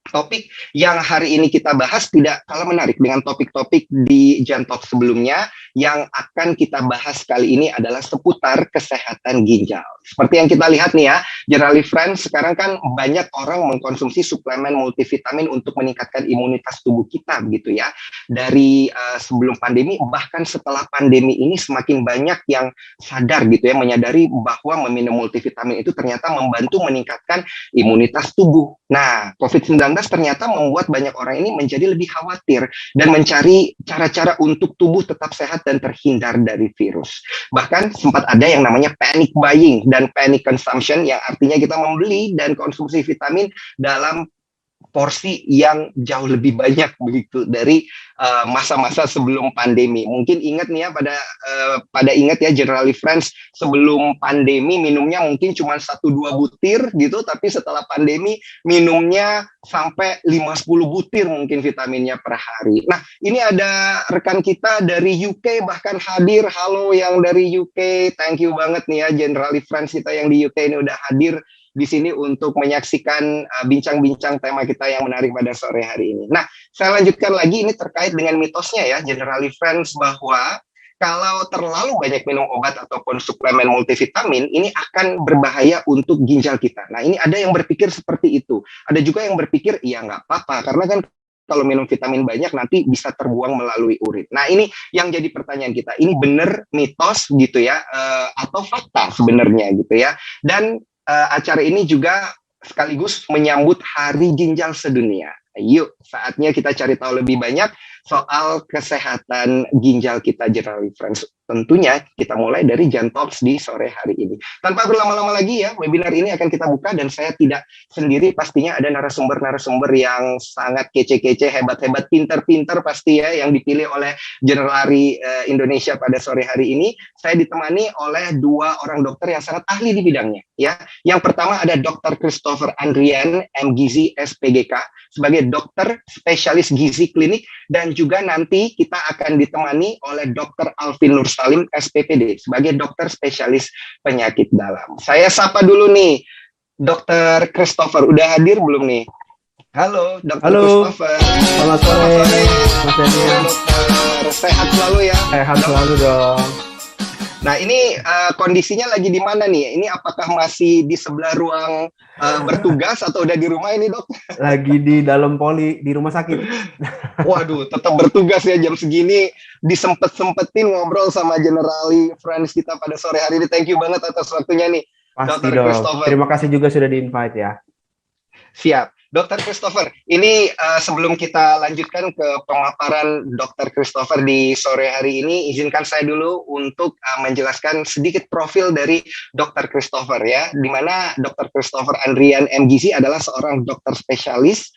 Topik yang hari ini kita bahas tidak kalah menarik dengan topik-topik di Jantok sebelumnya. Yang akan kita bahas kali ini adalah seputar kesehatan ginjal. Seperti yang kita lihat nih ya, Generally Friends, sekarang kan banyak orang mengkonsumsi suplemen multivitamin untuk meningkatkan imunitas tubuh kita begitu ya. Dari sebelum pandemi, bahkan setelah pandemi ini semakin banyak yang sadar gitu ya, menyadari bahwa meminum multivitamin itu ternyata membantu meningkatkan imunitas tubuh. Nah, COVID-19 ternyata membuat banyak orang ini menjadi lebih khawatir dan mencari cara-cara untuk tubuh tetap sehat dan terhindar dari virus. Bahkan sempat ada yang namanya panic buying dan panic consumption, yang artinya kita membeli dan konsumsi vitamin dalam porsi yang jauh lebih banyak begitu dari masa-masa sebelum pandemi. Mungkin ingat nih ya, pada ingat ya Generally Friends, sebelum pandemi minumnya mungkin cuma 1-2 butir gitu, tapi setelah pandemi minumnya sampai 5-10 butir mungkin vitaminnya per hari. Nah, ini ada rekan kita dari UK bahkan hadir. Halo yang dari UK, thank you banget nih ya Generally Friends kita yang di UK ini udah hadir di sini untuk menyaksikan bincang-bincang tema kita yang menarik pada sore hari ini. Nah, saya lanjutkan lagi ini terkait dengan mitosnya ya, Generally Friends, bahwa kalau terlalu banyak minum obat ataupun suplemen multivitamin, ini akan berbahaya untuk ginjal kita. Nah, ini ada yang berpikir seperti itu. Ada juga yang berpikir, ya nggak apa-apa, karena kan kalau minum vitamin banyak nanti bisa terbuang melalui urin. Nah, ini yang jadi pertanyaan kita. Ini benar mitos gitu ya, atau fakta sebenarnya gitu ya. Dan acara ini juga sekaligus menyambut Hari Ginjal Sedunia. Yuk, saatnya kita cari tahu lebih banyak soal kesehatan ginjal kita, Generally Friends. Tentunya kita mulai dari Jantops di sore hari ini. Tanpa berlama-lama lagi ya, webinar ini akan kita buka dan saya tidak sendiri, pastinya ada narasumber-narasumber yang sangat kece-kece, hebat-hebat, pinter-pinter pasti ya, yang dipilih oleh Generali Indonesia pada sore hari ini. Saya ditemani oleh 2 orang dokter yang sangat ahli di bidangnya ya. Yang pertama ada Dr. Christopher Andrian, MGizi SPGK, sebagai dokter spesialis gizi klinik, dan juga nanti kita akan ditemani oleh Dr. Alvin Nur Salim SPPD sebagai dokter spesialis penyakit dalam. Saya sapa dulu nih Dr. Christopher, udah hadir belum nih? Halo Dr. Halo, Christopher. selamat sore, Mas Daniel. Dokter, sehat selalu ya. Sehat selalu dong. Nah, ini kondisinya lagi di mana nih? Ini apakah masih di sebelah ruang bertugas atau udah di rumah ini, Dok? Lagi di dalam poli di rumah sakit. Waduh, tetap bertugas ya jam segini, disempet-sempetin ngobrol sama Generali Friends kita pada sore hari ini. Thank you banget atas waktunya nih, Pasti Dr. dong. Christopher. Terima kasih juga sudah di-invite ya. Siap. Dr. Christopher, ini sebelum kita lanjutkan ke pemaparan Dr. Christopher di sore hari ini, izinkan saya dulu untuk menjelaskan sedikit profil dari Dr. Christopher ya, di mana Dr. Christopher Andrian MGizi adalah seorang dokter spesialis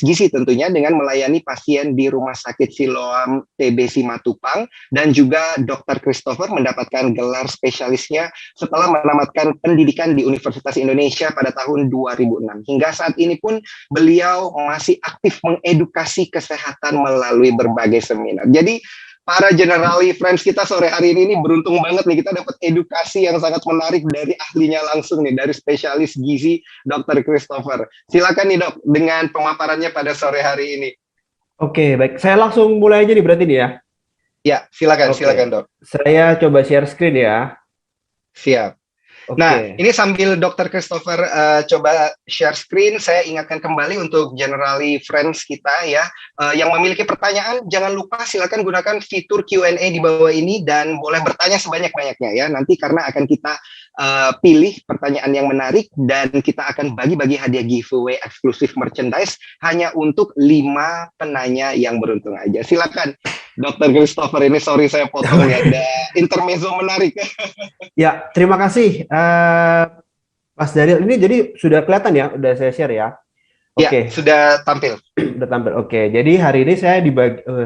gizi tentunya, dengan melayani pasien di Rumah Sakit Siloam TB Simatupang, dan juga Dr. Christopher mendapatkan gelar spesialisnya setelah menamatkan pendidikan di Universitas Indonesia pada tahun 2006. Hingga saat ini pun beliau masih aktif mengedukasi kesehatan melalui berbagai seminar. Jadi para Generali Friends kita sore hari ini beruntung banget nih, kita dapat edukasi yang sangat menarik dari ahlinya langsung nih, dari spesialis gizi Dr. Christopher. Silakan nih Dok dengan pemaparannya pada sore hari ini. Oke, baik. Saya langsung mulai aja nih berarti nih ya. Ya, silakan, Oke. silakan Dok. Saya coba share screen ya. Siap. Oke. Nah, ini sambil Dr. Christopher coba share screen, saya ingatkan kembali untuk Generali Friends kita ya, yang memiliki pertanyaan, jangan lupa silakan gunakan fitur Q&A di bawah ini dan boleh bertanya sebanyak-banyaknya ya. Nanti karena akan kita pilih pertanyaan yang menarik dan kita akan bagi-bagi hadiah giveaway eksklusif merchandise hanya untuk 5 penanya yang beruntung aja. Silakan Dr. Christopher, ini sorry saya potong ya, ada intermezzo menarik. Ya, terima kasih Mas Daniel. Ini jadi sudah kelihatan ya, udah saya share ya. Ya, Oke. sudah tampil. Udah tampil. Oke, jadi hari ini saya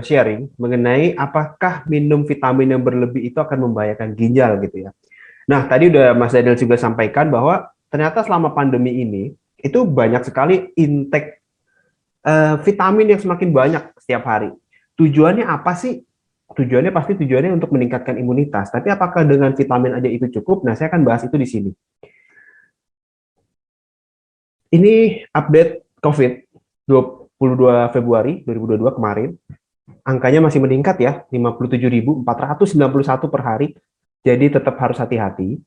sharing mengenai apakah minum vitamin yang berlebih itu akan membahayakan ginjal gitu ya. Nah, tadi udah Mas Daniel juga sampaikan bahwa ternyata selama pandemi ini itu banyak sekali intake vitamin yang semakin banyak setiap hari. Tujuannya apa sih? Tujuannya untuk meningkatkan imunitas. Tapi apakah dengan vitamin aja itu cukup? Nah, saya akan bahas itu di sini. Ini update COVID 22 Februari 2022 kemarin, angkanya masih meningkat ya, 57.491 per hari. Jadi tetap harus hati-hati.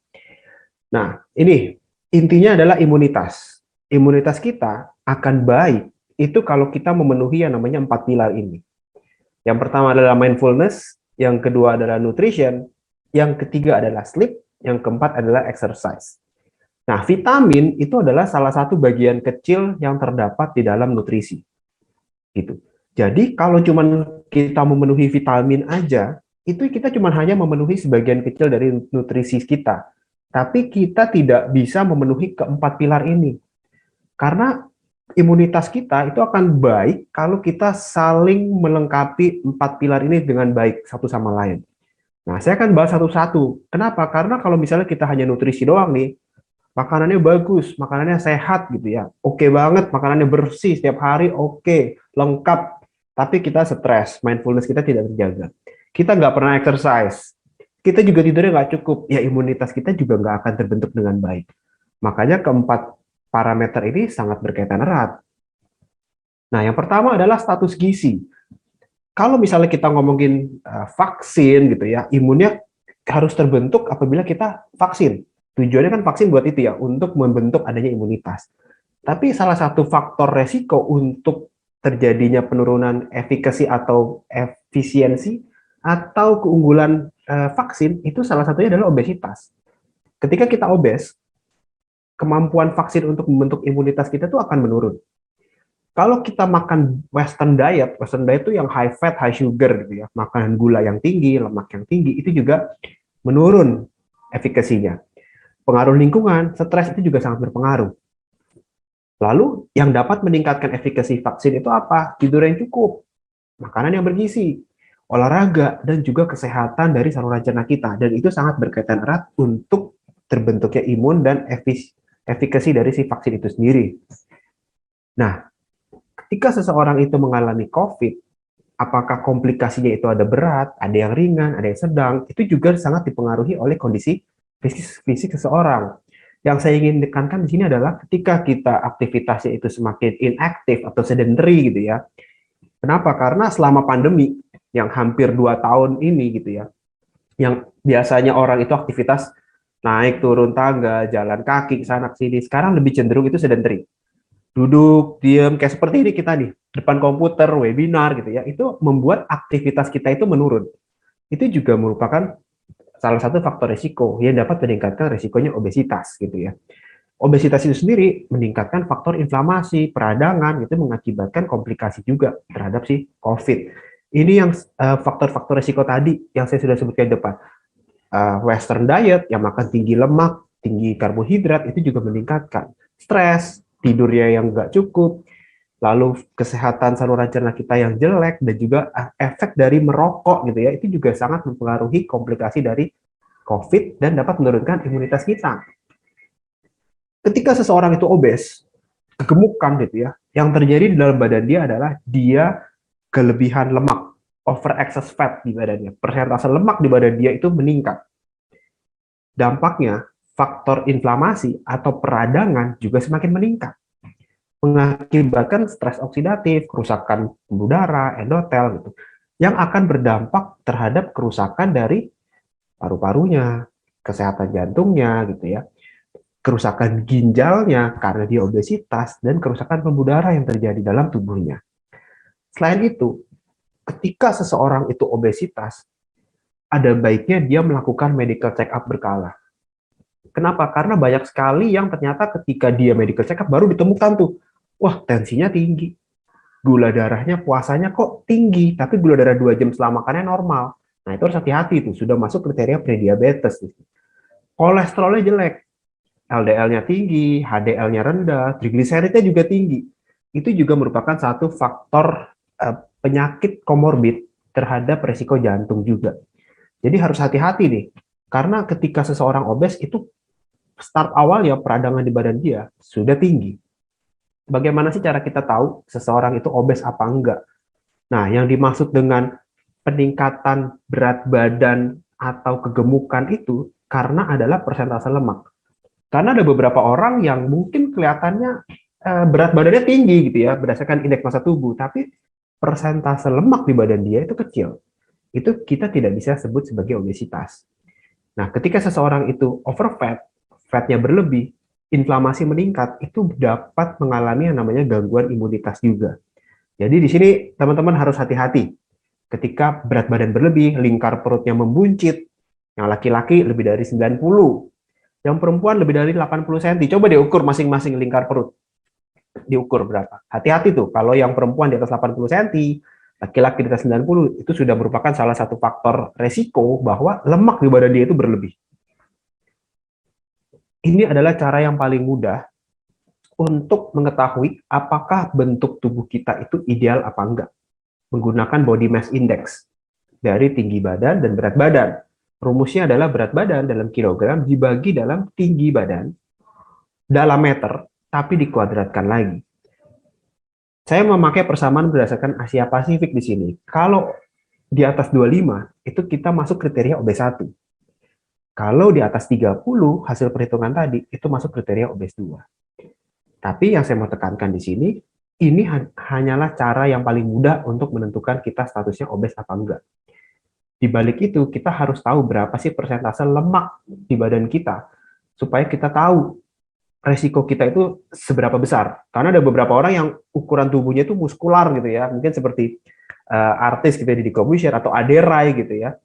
Nah, ini intinya adalah imunitas. Imunitas kita akan baik itu kalau kita memenuhi yang namanya 4 pilar ini. Yang pertama adalah mindfulness, yang kedua adalah nutrition, yang ketiga adalah sleep, yang keempat adalah exercise. Nah, vitamin itu adalah salah satu bagian kecil yang terdapat di dalam nutrisi. Gitu. Jadi, kalau cuma kita memenuhi vitamin aja, itu kita cuma hanya memenuhi sebagian kecil dari nutrisi kita. Tapi kita tidak bisa memenuhi keempat pilar ini. Karena imunitas kita itu akan baik kalau kita saling melengkapi 4 pilar ini dengan baik satu sama lain. Nah, saya akan bahas satu-satu. Kenapa? Karena kalau misalnya kita hanya nutrisi doang nih, makanannya bagus, makanannya sehat gitu ya. Oke banget, makanannya bersih setiap hari, oke, lengkap. Tapi kita stres, mindfulness kita tidak terjaga. Kita nggak pernah exercise. Kita juga tidurnya nggak cukup. Ya, imunitas kita juga nggak akan terbentuk dengan baik. Makanya keempat parameter ini sangat berkaitan erat. Nah, yang pertama adalah status gizi. Kalau misalnya kita ngomongin vaksin gitu ya, imunnya harus terbentuk apabila kita vaksin. Tujuannya kan vaksin buat itu ya, untuk membentuk adanya imunitas. Tapi salah satu faktor resiko untuk terjadinya penurunan efikasi atau efisiensi atau keunggulan vaksin itu salah satunya adalah obesitas. Ketika kita obes, kemampuan vaksin untuk membentuk imunitas kita tuh akan menurun. Kalau kita makan Western diet itu yang high fat, high sugar gitu ya, makanan gula yang tinggi, lemak yang tinggi, itu juga menurun efikasinya. Pengaruh lingkungan, stres itu juga sangat berpengaruh. Lalu yang dapat meningkatkan efikasi vaksin itu apa? Tidur yang cukup, makanan yang bergizi, olahraga, dan juga kesehatan dari saluran cerna kita. Dan itu sangat berkaitan erat untuk terbentuknya imun dan efikasi dari si vaksin itu sendiri. Nah, ketika seseorang itu mengalami COVID, apakah komplikasinya itu ada berat, ada yang ringan, ada yang sedang, itu juga sangat dipengaruhi oleh kondisi fisik seseorang. Yang saya ingin tekankan di sini adalah ketika kita aktivitasnya itu semakin inaktif atau sedentary gitu ya. Kenapa? Karena selama pandemi yang hampir 2 tahun ini gitu ya, yang biasanya orang itu aktivitas naik turun tangga, jalan kaki, sana sini, sekarang lebih cenderung itu sedentary. Duduk, diam, kayak seperti ini kita nih, depan komputer, webinar gitu ya, itu membuat aktivitas kita itu menurun. Itu juga merupakan salah satu faktor risiko yang dapat meningkatkan risikonya obesitas gitu ya. Obesitas itu sendiri meningkatkan faktor inflamasi, peradangan, itu mengakibatkan komplikasi juga terhadap si COVID. Ini yang faktor-faktor risiko tadi yang saya sudah sebutkan di depan. Western diet yang makan tinggi lemak, tinggi karbohidrat, itu juga meningkatkan stres, tidurnya yang nggak cukup, lalu kesehatan saluran cerna kita yang jelek, dan juga efek dari merokok gitu ya, itu juga sangat mempengaruhi komplikasi dari COVID dan dapat menurunkan imunitas kita. Ketika seseorang itu obes, kegemukan gitu ya, yang terjadi di dalam badan dia adalah dia kelebihan lemak, over excess fat di badannya, persentase lemak di badan dia itu meningkat. Dampaknya, faktor inflamasi atau peradangan juga semakin meningkat, mengakibatkan stres oksidatif, kerusakan pembuluh darah, endotel gitu, yang akan berdampak terhadap kerusakan dari paru-parunya, kesehatan jantungnya gitu ya, kerusakan ginjalnya karena dia obesitas, dan kerusakan pembuluh darah yang terjadi dalam tubuhnya. Selain itu, ketika seseorang itu obesitas, ada baiknya dia melakukan medical check-up berkala. Kenapa? Karena banyak sekali yang ternyata ketika dia medical check-up baru ditemukan tuh, wah tensinya tinggi, gula darahnya puasanya kok tinggi, tapi gula darah 2 jam setelah makannya normal. Nah itu harus hati-hati tuh, sudah masuk kriteria prediabetes. Kolesterolnya jelek, LDL-nya tinggi, HDL-nya rendah, trigliseridnya juga tinggi. Itu juga merupakan satu faktor penyakit komorbid terhadap resiko jantung juga. Jadi harus hati-hati nih, karena ketika seseorang obes itu start awal ya peradangan di badan dia sudah tinggi. Bagaimana sih cara kita tahu seseorang itu obes apa enggak? Nah, yang dimaksud dengan peningkatan berat badan atau kegemukan itu karena adalah persentase lemak. Karena ada beberapa orang yang mungkin kelihatannya berat badannya tinggi gitu ya, berdasarkan indeks massa tubuh, tapi persentase lemak di badan dia itu kecil. Itu kita tidak bisa sebut sebagai obesitas. Nah, ketika seseorang itu overfat, fatnya berlebih, inflamasi meningkat, itu dapat mengalami yang namanya gangguan imunitas juga. Jadi di sini teman-teman harus hati-hati. Ketika berat badan berlebih, lingkar perutnya membuncit, yang laki-laki lebih dari 90, yang perempuan lebih dari 80 cm. Coba diukur masing-masing lingkar perut. Diukur berapa. Hati-hati tuh, kalau yang perempuan di atas 80 cm, laki-laki di atas 90, itu sudah merupakan salah satu faktor resiko bahwa lemak di badan dia itu berlebih. Ini adalah cara yang paling mudah untuk mengetahui apakah bentuk tubuh kita itu ideal apa enggak. Menggunakan body mass index dari tinggi badan dan berat badan. Rumusnya adalah berat badan dalam kilogram dibagi dalam tinggi badan dalam meter, tapi dikuadratkan lagi. Saya memakai persamaan berdasarkan Asia Pasifik di sini. Kalau di atas 25, itu kita masuk kriteria obes 1. Kalau di atas 30, hasil perhitungan tadi, itu masuk kriteria obes 2. Tapi yang saya mau tekankan di sini, ini hanyalah cara yang paling mudah untuk menentukan kita statusnya obes apa enggak. Di balik itu, kita harus tahu berapa sih persentase lemak di badan kita, supaya kita tahu resiko kita itu seberapa besar. Karena ada beberapa orang yang ukuran tubuhnya itu muskular gitu ya, mungkin seperti artis gitu ya, Deddy Corbuzier atau Aderai gitu ya.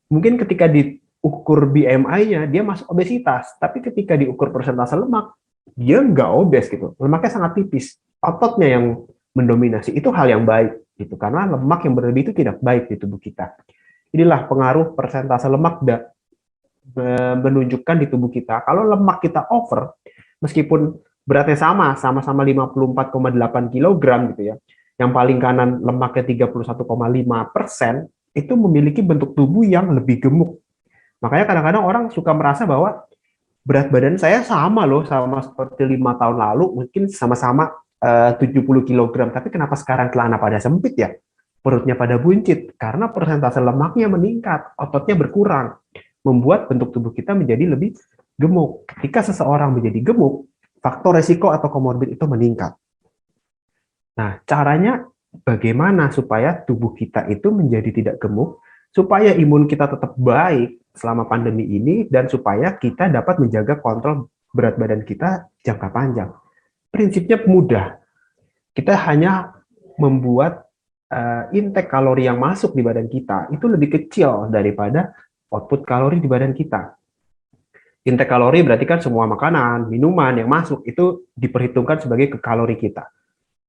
Mungkin ketika diukur BMI-nya, dia masuk obesitas, tapi ketika diukur persentase lemak, dia nggak obes gitu. Lemaknya sangat tipis, ototnya yang mendominasi. Itu hal yang baik gitu, karena lemak yang berlebih itu tidak baik di tubuh kita. Inilah pengaruh persentase lemak menunjukkan di tubuh kita. Kalau lemak kita over, meskipun beratnya sama-sama 54,8 kg gitu ya, yang paling kanan lemaknya 31,5%, itu memiliki bentuk tubuh yang lebih gemuk. Makanya kadang-kadang orang suka merasa bahwa berat badan saya sama loh, sama seperti 5 tahun lalu, mungkin sama-sama 70 kg, tapi kenapa sekarang celana pada sempit ya? Perutnya pada buncit, karena persentase lemaknya meningkat, ototnya berkurang, membuat bentuk tubuh kita menjadi lebih gemuk. Ketika seseorang menjadi gemuk, faktor resiko atau komorbid itu meningkat. Nah, caranya bagaimana supaya tubuh kita itu menjadi tidak gemuk, supaya imun kita tetap baik selama pandemi ini, dan supaya kita dapat menjaga kontrol berat badan kita jangka panjang. Prinsipnya mudah. Kita hanya membuat intake kalori yang masuk di badan kita itu lebih kecil daripada output kalori di badan kita. Intake kalori berarti kan semua makanan, minuman yang masuk itu diperhitungkan sebagai kalori kita.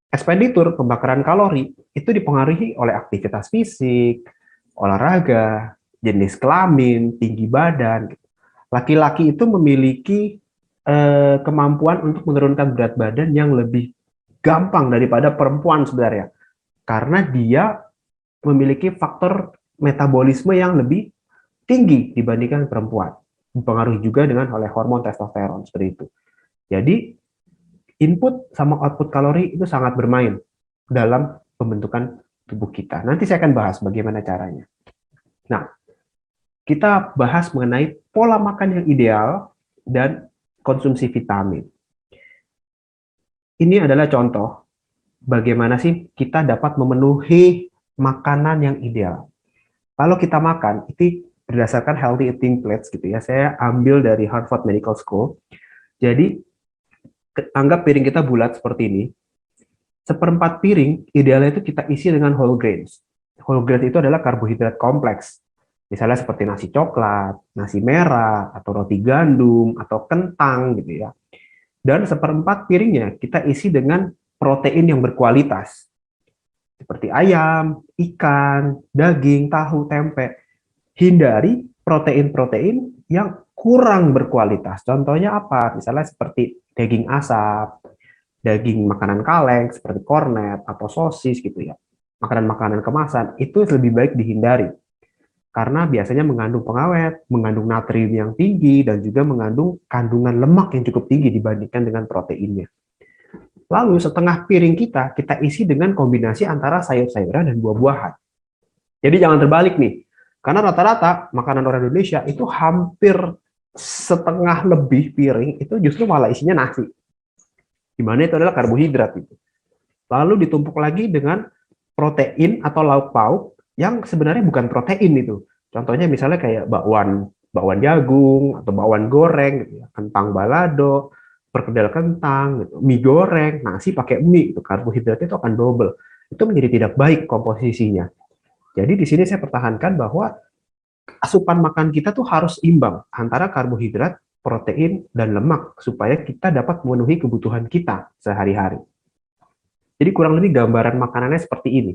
Ekspenditur pembakaran kalori itu dipengaruhi oleh aktivitas fisik, olahraga, jenis kelamin, tinggi badan. Laki-laki itu memiliki kemampuan untuk menurunkan berat badan yang lebih gampang daripada perempuan sebenarnya. Karena dia memiliki faktor metabolisme yang lebih tinggi dibandingkan perempuan. Dipengaruhi juga dengan oleh hormon testosteron seperti itu. Jadi input sama output kalori itu sangat bermain dalam pembentukan tubuh kita. Nanti saya akan bahas bagaimana caranya. Nah, kita bahas mengenai pola makan yang ideal dan konsumsi vitamin. Ini adalah contoh bagaimana sih kita dapat memenuhi makanan yang ideal. Kalau kita makan, itu berdasarkan healthy eating plates gitu ya. Saya ambil dari Harvard Medical School. Jadi, anggap piring kita bulat seperti ini. Seperempat piring, idealnya itu kita isi dengan whole grains. Whole grains itu adalah karbohidrat kompleks. Misalnya seperti nasi coklat, nasi merah, atau roti gandum, atau kentang gitu ya. Dan seperempat piringnya kita isi dengan protein yang berkualitas. Seperti ayam, ikan, daging, tahu, tempe. Hindari protein-protein yang kurang berkualitas. Contohnya apa? Misalnya seperti daging asap, daging makanan kaleng, seperti kornet, atau sosis gitu ya. Makanan-makanan kemasan, itu lebih baik dihindari. Karena biasanya mengandung pengawet, mengandung natrium yang tinggi, dan juga mengandung kandungan lemak yang cukup tinggi dibandingkan dengan proteinnya. Lalu setengah piring kita isi dengan kombinasi antara sayur-sayuran dan buah-buahan. Jadi jangan terbalik nih, karena rata-rata makanan orang Indonesia itu hampir setengah lebih piring itu justru malah isinya nasi. di mana itu adalah karbohidrat itu. Lalu ditumpuk lagi dengan protein atau lauk pauk yang sebenarnya bukan protein itu. Contohnya misalnya kayak bakwan jagung atau bakwan goreng gitu ya, kentang balado, perkedel kentang gitu, mie goreng, nasi pakai mie itu karbohidratnya itu akan double. Itu menjadi tidak baik komposisinya. Jadi di sini saya pertahankan bahwa asupan makan kita tuh harus imbang antara karbohidrat, protein, dan lemak supaya kita dapat memenuhi kebutuhan kita sehari-hari. Jadi kurang lebih gambaran makanannya seperti ini.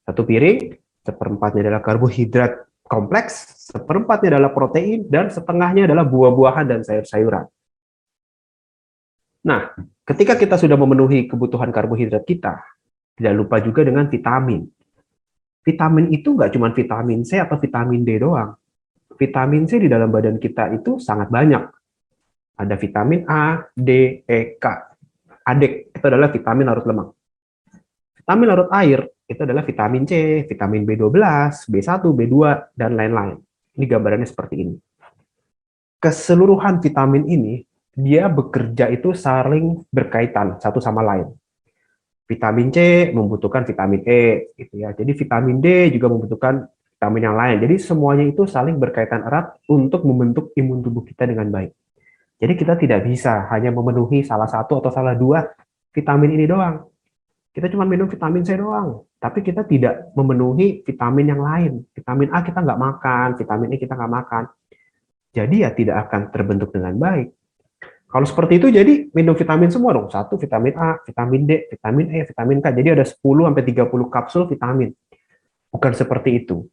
Satu piring, seperempatnya adalah karbohidrat kompleks, seperempatnya adalah protein, dan setengahnya adalah buah-buahan dan sayur-sayuran. Nah, ketika kita sudah memenuhi kebutuhan karbohidrat kita, tidak lupa juga dengan vitamin. Vitamin itu nggak cuma vitamin C atau vitamin D doang. Vitamin C di dalam badan kita itu sangat banyak. Ada vitamin A, D, E, K. ADEK itu adalah vitamin larut lemak. Vitamin larut air itu adalah vitamin C, vitamin B12, B1, B2, dan lain-lain. Ini gambarannya seperti ini. Keseluruhan vitamin ini, dia bekerja itu saling berkaitan satu sama lain. Vitamin C membutuhkan vitamin E, gitu ya. Jadi vitamin D juga membutuhkan vitamin yang lain. Jadi semuanya itu saling berkaitan erat untuk membentuk imun tubuh kita dengan baik. Jadi kita tidak bisa hanya memenuhi salah satu atau salah dua vitamin ini doang. Kita cuma minum vitamin C doang, tapi kita tidak memenuhi vitamin yang lain. Vitamin A kita nggak makan, vitamin E kita nggak makan. Jadi ya tidak akan terbentuk dengan baik. Kalau seperti itu, jadi minum vitamin semua dong. Satu vitamin A, vitamin D, vitamin E, vitamin K. Jadi ada 10-30 kapsul vitamin. Bukan seperti itu.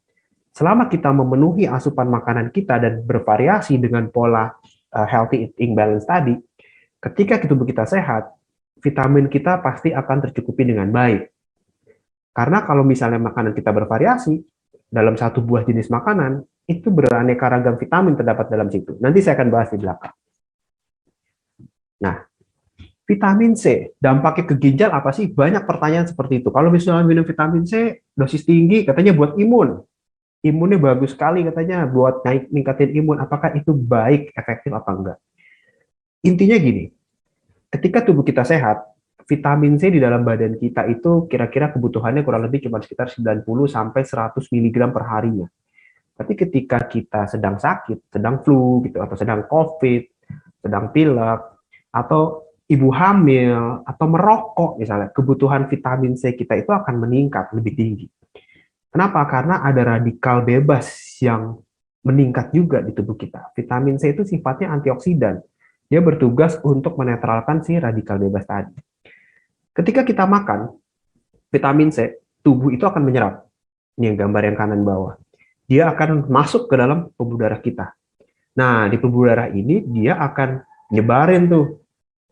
Selama kita memenuhi asupan makanan kita dan bervariasi dengan pola healthy eating balance tadi, ketika tubuh kita sehat, vitamin kita pasti akan tercukupi dengan baik. Karena kalau misalnya makanan kita bervariasi, dalam satu buah jenis makanan, itu beraneka ragam vitamin terdapat dalam situ. Nanti saya akan bahas di belakang. Nah, vitamin C, dampaknya ke ginjal apa sih? Banyak pertanyaan seperti itu. Kalau misalnya minum vitamin C, dosis tinggi, katanya buat imun. Imunnya bagus sekali katanya, buat ningkatin imun. Apakah itu baik, efektif apa enggak? Intinya gini, ketika tubuh kita sehat, vitamin C di dalam badan kita itu kira-kira kebutuhannya kurang lebih cuma sekitar 90-100 mg per harinya. Tapi ketika kita sedang sakit, sedang flu gitu, atau sedang COVID, sedang pilek, atau ibu hamil, atau merokok misalnya, kebutuhan vitamin C kita itu akan meningkat lebih tinggi. Kenapa? Karena ada radikal bebas yang meningkat juga di tubuh kita. Vitamin C itu sifatnya antioksidan. Dia bertugas untuk menetralkan si radikal bebas tadi. Ketika kita makan vitamin C, tubuh itu akan menyerap. Ini gambar yang kanan bawah. Dia akan masuk ke dalam pembuluh darah kita. Nah, di pembuluh darah ini dia akan nyebarin tuh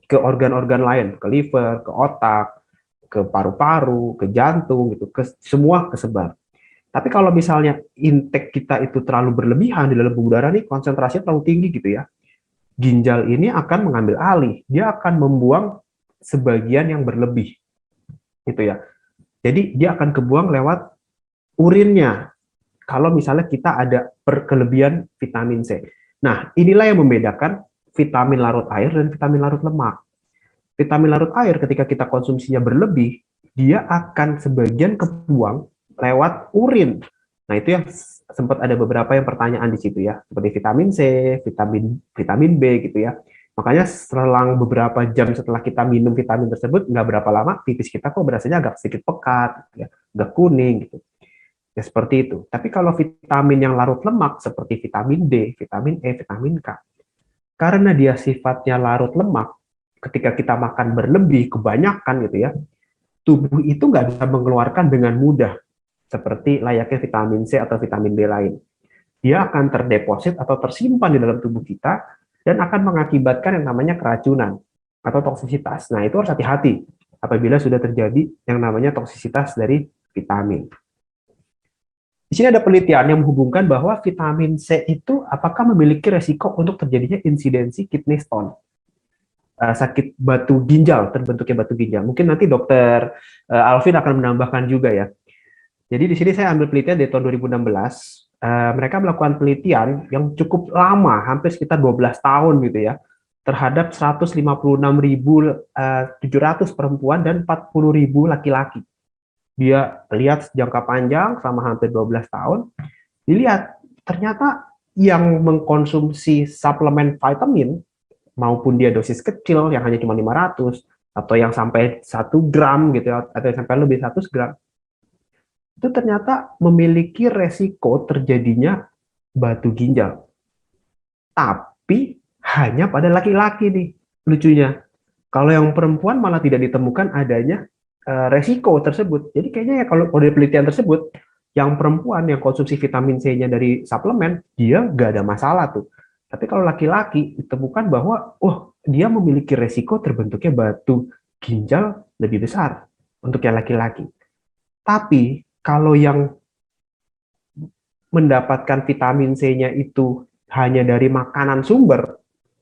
ke organ-organ lain, ke liver, ke otak, ke paru-paru, ke jantung, gitu, ke semua kesebar. Tapi kalau misalnya intake kita itu terlalu berlebihan di dalam pembuluh darah nih, konsentrasinya terlalu tinggi gitu ya, ginjal ini akan mengambil alih, dia akan membuang sebagian yang berlebih, gitu ya. Jadi dia akan kebuang lewat urinnya. Kalau misalnya kita ada kelebihan vitamin C. Nah, inilah yang membedakan vitamin larut air dan vitamin larut lemak. Vitamin larut air ketika kita konsumsinya berlebih, dia akan sebagian kebuang lewat urin. Nah, itu yang sempat ada beberapa yang pertanyaan di situ ya, seperti vitamin C, vitamin B gitu ya. Makanya selang beberapa jam setelah kita minum vitamin tersebut, nggak berapa lama pipis kita kok berasanya agak sedikit pekat, ya, agak kuning gitu. Ya seperti itu. Tapi kalau vitamin yang larut lemak seperti vitamin D, vitamin E, vitamin K, karena dia sifatnya larut lemak, ketika kita makan berlebih, kebanyakan gitu ya, tubuh itu nggak bisa mengeluarkan dengan mudah, seperti layaknya vitamin C atau vitamin B lain. Dia akan terdeposit atau tersimpan di dalam tubuh kita, dan akan mengakibatkan yang namanya keracunan atau toksisitas. Nah, itu harus hati-hati apabila sudah terjadi yang namanya toksisitas dari vitamin. Di sini ada penelitian yang menghubungkan bahwa vitamin C itu apakah memiliki resiko untuk terjadinya insidensi kidney stone, sakit batu ginjal, terbentuknya batu ginjal. Mungkin nanti dokter Alvin akan menambahkan juga ya. Jadi di sini saya ambil penelitian dari tahun 2016. Mereka melakukan penelitian yang cukup lama, hampir sekitar 12 tahun gitu ya, terhadap 156.700 perempuan dan 40.000 laki-laki. Dia lihat jangka panjang selama hampir 12 tahun, dilihat ternyata yang mengkonsumsi suplemen vitamin maupun dia dosis kecil yang hanya cuma 500 atau yang sampai 1 gram gitu ya, atau yang sampai lebih 100 gram, itu ternyata memiliki resiko terjadinya batu ginjal. Tapi hanya pada laki-laki nih, lucunya. Kalau yang perempuan malah tidak ditemukan adanya resiko tersebut. Jadi kayaknya ya kalau dari penelitian tersebut, yang perempuan yang konsumsi vitamin C-nya dari suplemen, dia nggak ada masalah tuh. Tapi kalau laki-laki ditemukan bahwa, oh dia memiliki resiko terbentuknya batu ginjal lebih besar untuk yang laki-laki. Tapi kalau yang mendapatkan vitamin C-nya itu hanya dari makanan sumber,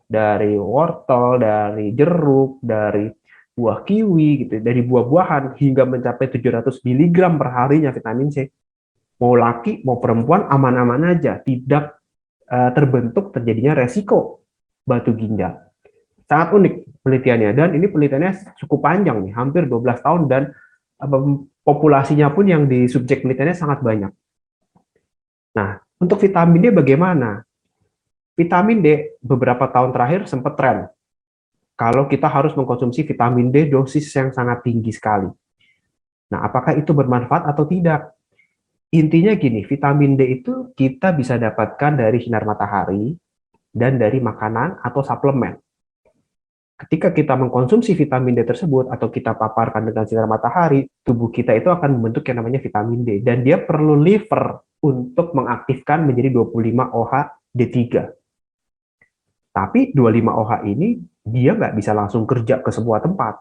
dari wortel, dari jeruk, dari buah kiwi, gitu, dari buah-buahan hingga mencapai 700 mg per harinya vitamin C. Mau laki, mau perempuan, aman-aman aja, tidak terbentuk terjadinya resiko batu ginjal. Sangat unik penelitiannya, dan ini penelitiannya cukup panjang nih, hampir 12 tahun, dan populasinya pun yang di subjek penelitiannya sangat banyak. Nah, untuk vitamin D bagaimana? Vitamin D beberapa tahun terakhir sempat tren. Kalau kita harus mengkonsumsi vitamin D dosis yang sangat tinggi sekali. Nah, apakah itu bermanfaat atau tidak? Intinya gini, vitamin D itu kita bisa dapatkan dari sinar matahari dan dari makanan atau suplemen. Ketika kita mengkonsumsi vitamin D tersebut atau kita paparkan dengan sinar matahari, tubuh kita itu akan membentuk yang namanya vitamin D, dan dia perlu liver untuk mengaktifkan menjadi 25-OH D3. Tapi 25-OH ini dia nggak bisa langsung kerja ke sebuah tempat.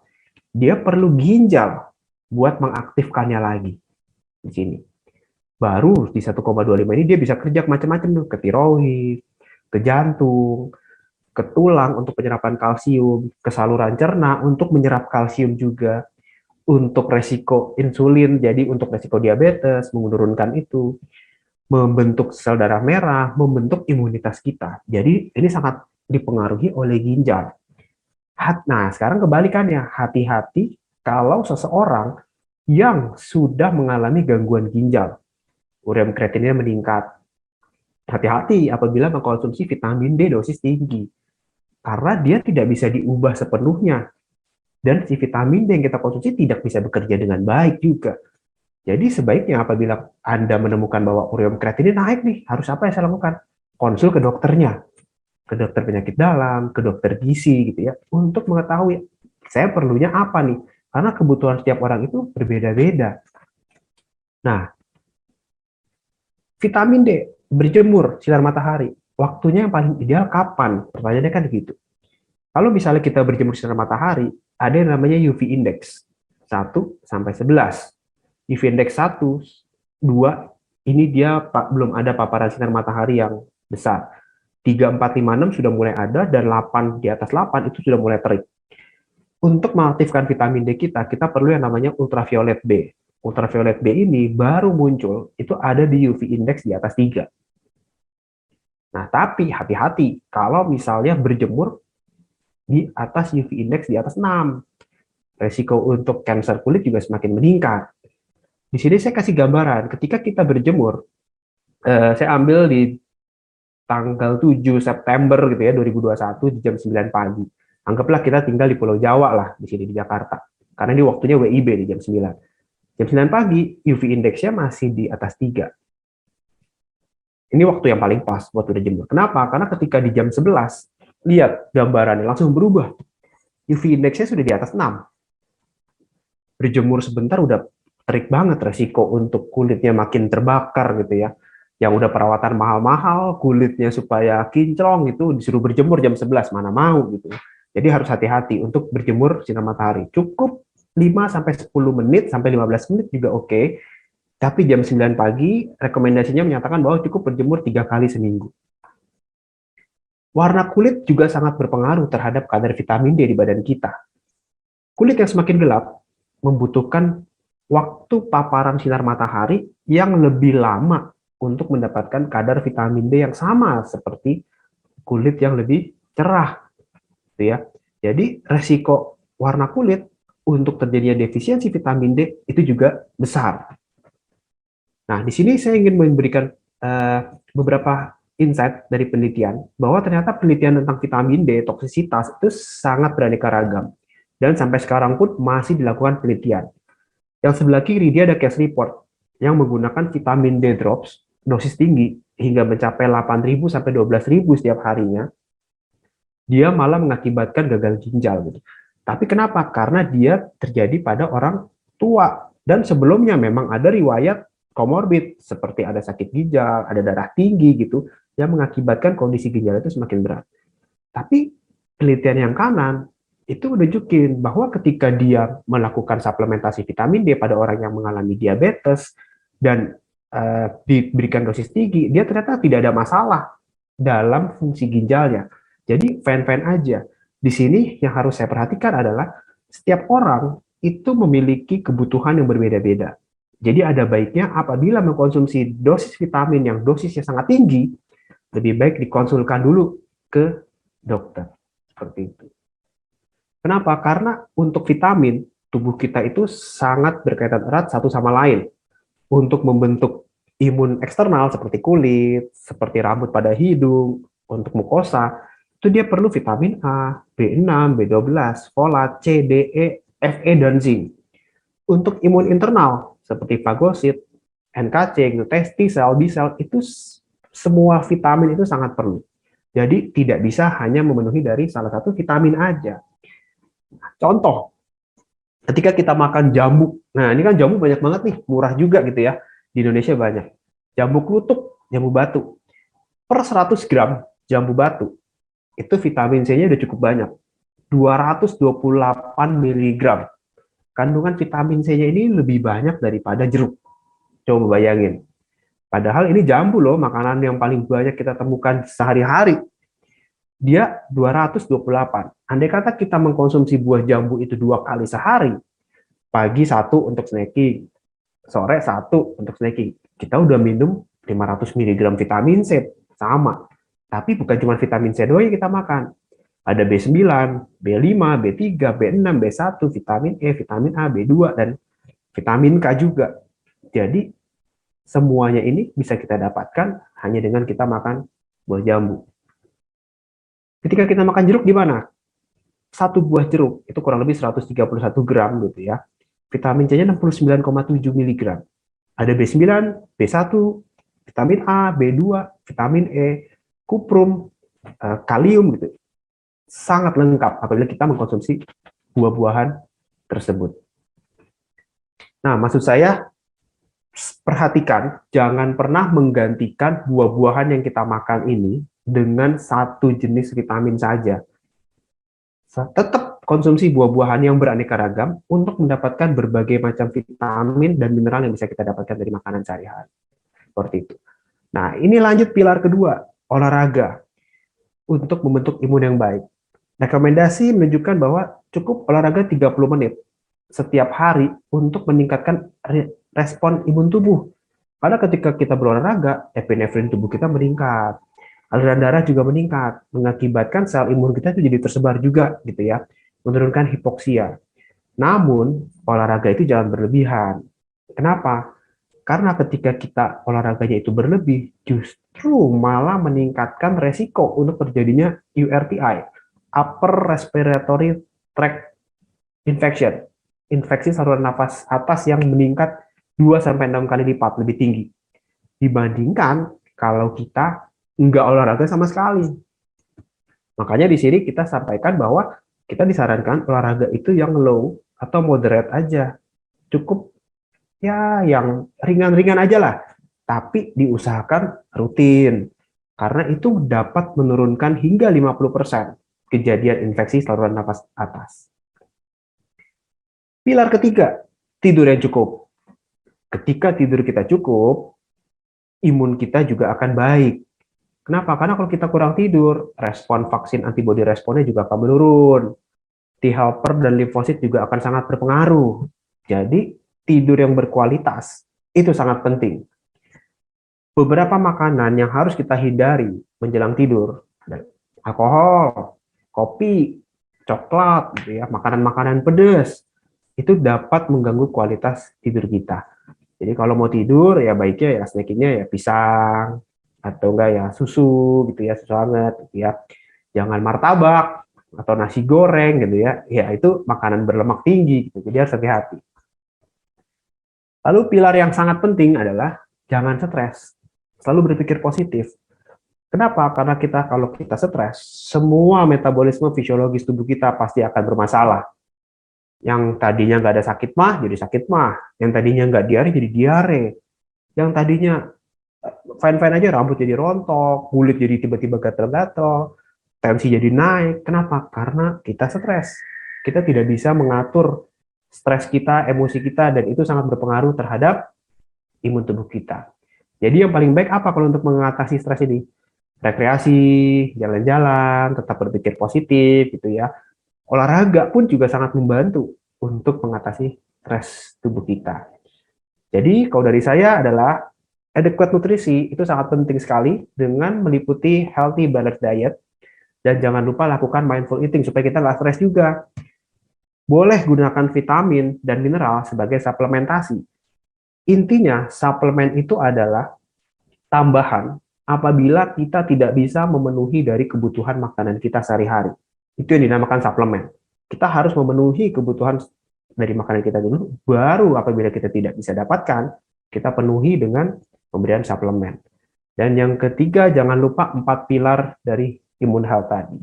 Dia perlu ginjal buat mengaktifkannya lagi di sini. Baru di 1,25 ini dia bisa kerja ke macam-macam tuh, ke tiroid, ke jantung, ke tulang untuk penyerapan kalsium, ke saluran cerna untuk menyerap kalsium juga, untuk resiko insulin, jadi untuk resiko diabetes, menurunkan itu, membentuk sel darah merah, membentuk imunitas kita. Jadi ini sangat dipengaruhi oleh ginjal. Nah, sekarang kebalikannya, hati-hati kalau seseorang yang sudah mengalami gangguan ginjal, ureum kreatinnya meningkat. Hati-hati apabila mengkonsumsi vitamin D dosis tinggi, karena dia tidak bisa diubah sepenuhnya. Dan si vitamin D yang kita konsumsi tidak bisa bekerja dengan baik juga. Jadi sebaiknya apabila Anda menemukan bahwa ureum kreatinnya naik nih, harus apa yang saya lakukan? Konsul ke dokternya, ke dokter penyakit dalam, ke dokter gizi gitu ya, untuk mengetahui saya perlunya apa nih, karena kebutuhan setiap orang itu berbeda-beda. Nah, vitamin D, berjemur sinar matahari, waktunya yang paling ideal kapan? Pertanyaannya kan gitu. Kalau misalnya kita berjemur sinar matahari, ada yang namanya UV index 1 sampai 11. UV index 1, 2, ini dia belum ada paparan sinar matahari yang besar. 3, 4, 5, 6 sudah mulai ada, dan 8 di atas 8 itu sudah mulai terik. Untuk mengaktifkan vitamin D kita perlu yang namanya ultraviolet B. Ultraviolet B ini baru muncul, itu ada di UV index di atas 3. Nah, tapi hati-hati kalau misalnya berjemur di atas UV index di atas 6. Resiko untuk kanker kulit juga semakin meningkat. Di sini saya kasih gambaran, ketika kita berjemur, saya ambil di tanggal 7 September gitu ya, 2021 di jam 9 pagi. Anggaplah kita tinggal di Pulau Jawa lah, di sini di Jakarta. Karena ini waktunya WIB di jam 9. Jam 9 pagi, UV index-nya masih di atas 3. Ini waktu yang paling pas buat berjemur. Kenapa? Karena ketika di jam 11, lihat gambarannya langsung berubah. UV index-nya sudah di atas 6. Berjemur sebentar udah terik banget, resiko untuk kulitnya makin terbakar gitu ya. Yang udah perawatan mahal-mahal, kulitnya supaya kinclong itu disuruh berjemur jam 11, mana mau gitu. Jadi harus hati-hati untuk berjemur sinar matahari. Cukup 5 sampai 10 menit sampai 15 menit juga oke. Tapi jam 9 pagi rekomendasinya menyatakan bahwa cukup berjemur 3 kali seminggu. Warna kulit juga sangat berpengaruh terhadap kadar vitamin D di badan kita. Kulit yang semakin gelap membutuhkan waktu paparan sinar matahari yang lebih lama untuk mendapatkan kadar vitamin D yang sama seperti kulit yang lebih cerah. gitu ya. Jadi resiko warna kulit untuk terjadinya defisiensi vitamin D itu juga besar. Nah, di sini saya ingin memberikan beberapa insight dari penelitian bahwa ternyata penelitian tentang vitamin D toksisitas itu sangat beraneka ragam dan sampai sekarang pun masih dilakukan penelitian. Yang sebelah kiri dia ada case report yang menggunakan vitamin D drops dosis tinggi hingga mencapai 8.000 sampai 12.000 setiap harinya. Dia malah mengakibatkan gagal ginjal gitu. Tapi kenapa? Karena dia terjadi pada orang tua dan sebelumnya memang ada riwayat komorbid seperti ada sakit ginjal, ada darah tinggi gitu yang mengakibatkan kondisi ginjal itu semakin berat. Tapi penelitian yang kanan itu menunjukin bahwa ketika dia melakukan suplementasi vitamin D pada orang yang mengalami diabetes dan diberikan dosis tinggi, dia ternyata tidak ada masalah dalam fungsi ginjalnya. Jadi fine-fine aja. Di sini yang harus saya perhatikan adalah setiap orang itu memiliki kebutuhan yang berbeda-beda. Jadi ada baiknya apabila mengkonsumsi dosis vitamin yang dosisnya sangat tinggi, lebih baik dikonsulkan dulu ke dokter. Seperti itu. Kenapa? Karena untuk vitamin, tubuh kita itu sangat berkaitan erat satu sama lain. Untuk membentuk imun eksternal seperti kulit, seperti rambut pada hidung, untuk mukosa, itu dia perlu vitamin A, B6, B12, folat, C, D, E, Fe, dan zinc. Untuk imun internal, seperti fagosit, NKC, gitu, T sel, B sel, itu semua vitamin itu sangat perlu. Jadi tidak bisa hanya memenuhi dari salah satu vitamin aja. Contoh, ketika kita makan jambu, nah ini kan jambu banyak banget nih, murah juga gitu ya, di Indonesia banyak. Jambu klutuk, jambu batu, per 100 gram jambu batu, itu vitamin C-nya udah cukup banyak, 228 miligram. Kandungan vitamin C-nya ini lebih banyak daripada jeruk. Coba bayangin. Padahal ini jambu loh, makanan yang paling banyak kita temukan sehari-hari. Dia 228. Andai kata kita mengkonsumsi buah jambu itu 2 kali sehari, pagi 1 untuk snacking, sore 1 untuk snacking, kita udah minum 500 mg vitamin C, sama. Tapi bukan cuma vitamin C doang yang kita makan. Ada B9, B5, B3, B6, B1, vitamin E, vitamin A, B2, dan vitamin K juga. Jadi, semuanya ini bisa kita dapatkan hanya dengan kita makan buah jambu. Ketika kita makan jeruk gimana? Satu buah jeruk itu kurang lebih 131 gram gitu ya. Vitamin C-nya 69,7 mg. Ada B9, B1, vitamin A, B2, vitamin E, kuprum, kalium gitu. Sangat lengkap apabila kita mengkonsumsi buah-buahan tersebut. Nah, maksud saya perhatikan jangan pernah menggantikan buah-buahan yang kita makan ini dengan satu jenis vitamin saja. Tetap konsumsi buah-buahan yang beraneka ragam untuk mendapatkan berbagai macam vitamin dan mineral yang bisa kita dapatkan dari makanan sehari-hari. Seperti itu. Nah, ini lanjut pilar kedua, olahraga untuk membentuk imun yang baik. Rekomendasi menunjukkan bahwa cukup olahraga 30 menit setiap hari untuk meningkatkan respon imun tubuh. Karena ketika kita berolahraga, epinefrin tubuh kita meningkat. Aliran darah juga meningkat, mengakibatkan sel imun kita itu jadi tersebar juga gitu ya, menurunkan hipoksia. Namun, olahraga itu jangan berlebihan. Kenapa? Karena ketika kita olahraganya itu berlebih, justru malah meningkatkan resiko untuk terjadinya URTI, Upper Respiratory Tract Infection, infeksi saluran nafas atas yang meningkat 2-6 kali lipat lebih tinggi dibandingkan kalau kita nggak olahraga sama sekali. Makanya di sini kita sampaikan bahwa kita disarankan olahraga itu yang low atau moderate aja. Cukup ya yang ringan-ringan aja lah. Tapi diusahakan rutin. Karena itu dapat menurunkan hingga 50% kejadian infeksi saluran nafas atas. Pilar ketiga, tidur yang cukup. Ketika tidur kita cukup, imun kita juga akan baik. Kenapa? Karena kalau kita kurang tidur, respon vaksin antibodi responnya juga akan menurun. T helper dan limfosit juga akan sangat berpengaruh. Jadi, tidur yang berkualitas itu sangat penting. Beberapa makanan yang harus kita hindari menjelang tidur, alkohol, kopi, coklat gitu ya, makanan-makanan pedas, itu dapat mengganggu kualitas tidur kita. Jadi kalau mau tidur ya baiknya ya snackingnya ya pisang atau enggak ya susu gitu ya, susu hangat gitu ya. Jangan martabak atau nasi goreng gitu ya. Ya itu makanan berlemak tinggi gitu. Jadi harus hati-hati. Lalu pilar yang sangat penting adalah jangan stres. Selalu berpikir positif. Kenapa? Karena kalau kita stres, semua metabolisme fisiologis tubuh kita pasti akan bermasalah. Yang tadinya nggak ada sakit mah, jadi sakit mah. Yang tadinya nggak diare, jadi diare. Yang tadinya fine-fine aja, rambut jadi rontok, kulit jadi tiba-tiba gatel-gatel, tensi jadi naik. Kenapa? Karena kita stres. Kita tidak bisa mengatur stres kita, emosi kita, dan itu sangat berpengaruh terhadap imun tubuh kita. Jadi yang paling baik apa kalau untuk mengatasi stres ini? Rekreasi, jalan-jalan, tetap berpikir positif gitu ya. Olahraga pun juga sangat membantu untuk mengatasi stres tubuh kita. Jadi kalau dari saya adalah adequate nutrisi itu sangat penting sekali dengan meliputi healthy balanced diet dan jangan lupa lakukan mindful eating supaya kita nggak stres juga. Boleh gunakan vitamin dan mineral sebagai suplementasi. Intinya suplemen itu adalah tambahan apabila kita tidak bisa memenuhi dari kebutuhan makanan kita sehari-hari. Itu yang dinamakan suplemen. Kita harus memenuhi kebutuhan dari makanan kita dulu, baru apabila kita tidak bisa dapatkan, kita penuhi dengan pemberian suplemen. Dan yang ketiga, jangan lupa 4 pilar dari imun health tadi.